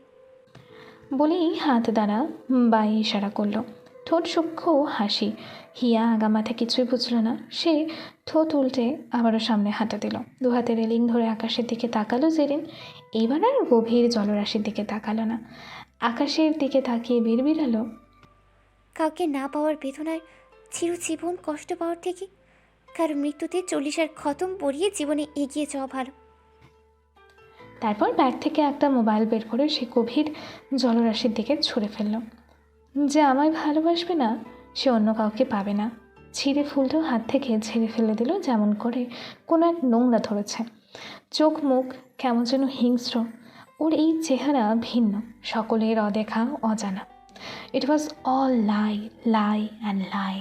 বলেই হাত দ্বারা বাই ইশারা করলো। ঠোঁট সূক্ষ্ম হাসি। হিয়া আগামাথা কিছুই বুঝল না। সে ঠোঁট উল্টে আবারও সামনে হাঁটা দিল। দু হাতে রেলিং ধরে আকাশের দিকে তাকালো জেরিন। এইবার আর গভীর জলরাশির দিকে তাকালো না, আকাশের দিকে তাকিয়ে বিড়বিড়ালো, কাউকে না পাওয়ার বেদনার চিরজীবন কষ্ট পাওয়ার থেকে কারো মৃত্যুতে 40 খতম পড়িয়ে জীবনে এগিয়ে যাওয়া ভালো। তারপর ব্যাগ থেকে একটা মোবাইল বের করে সে গভীর জলরাশির দিকে ছুঁড়ে ফেলল। যে আমায় ভালোবাসবে না সে অন্য কাউকে পাবে না। ছিঁড়ে ফুলটাও হাত থেকে ঝেড়ে ফেলে দিল, যেমন করে কোনো এক নোংরা ধরেছে। চোখ মুখ কেমন যেন হিংস্র। ওর এই চেহারা ভিন্ন, সকলের অদেখা অজানা। It was all lie, lie and lie.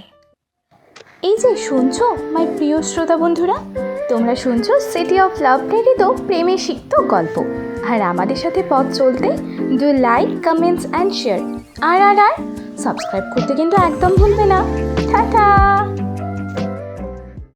এই যে শুনছো মাই প্রিয় শ্রোতা বন্ধুরা, তোমরা শুনছো সিটি অফ লাভ প্রেরিত প্রেমে সিক্ত গল্প। আর আমাদের সাথে পথ চলতে do like, comments and share. আর সাবস্ক্রাইব করতে কিন্তু একদম ভুলবে না। টাটা।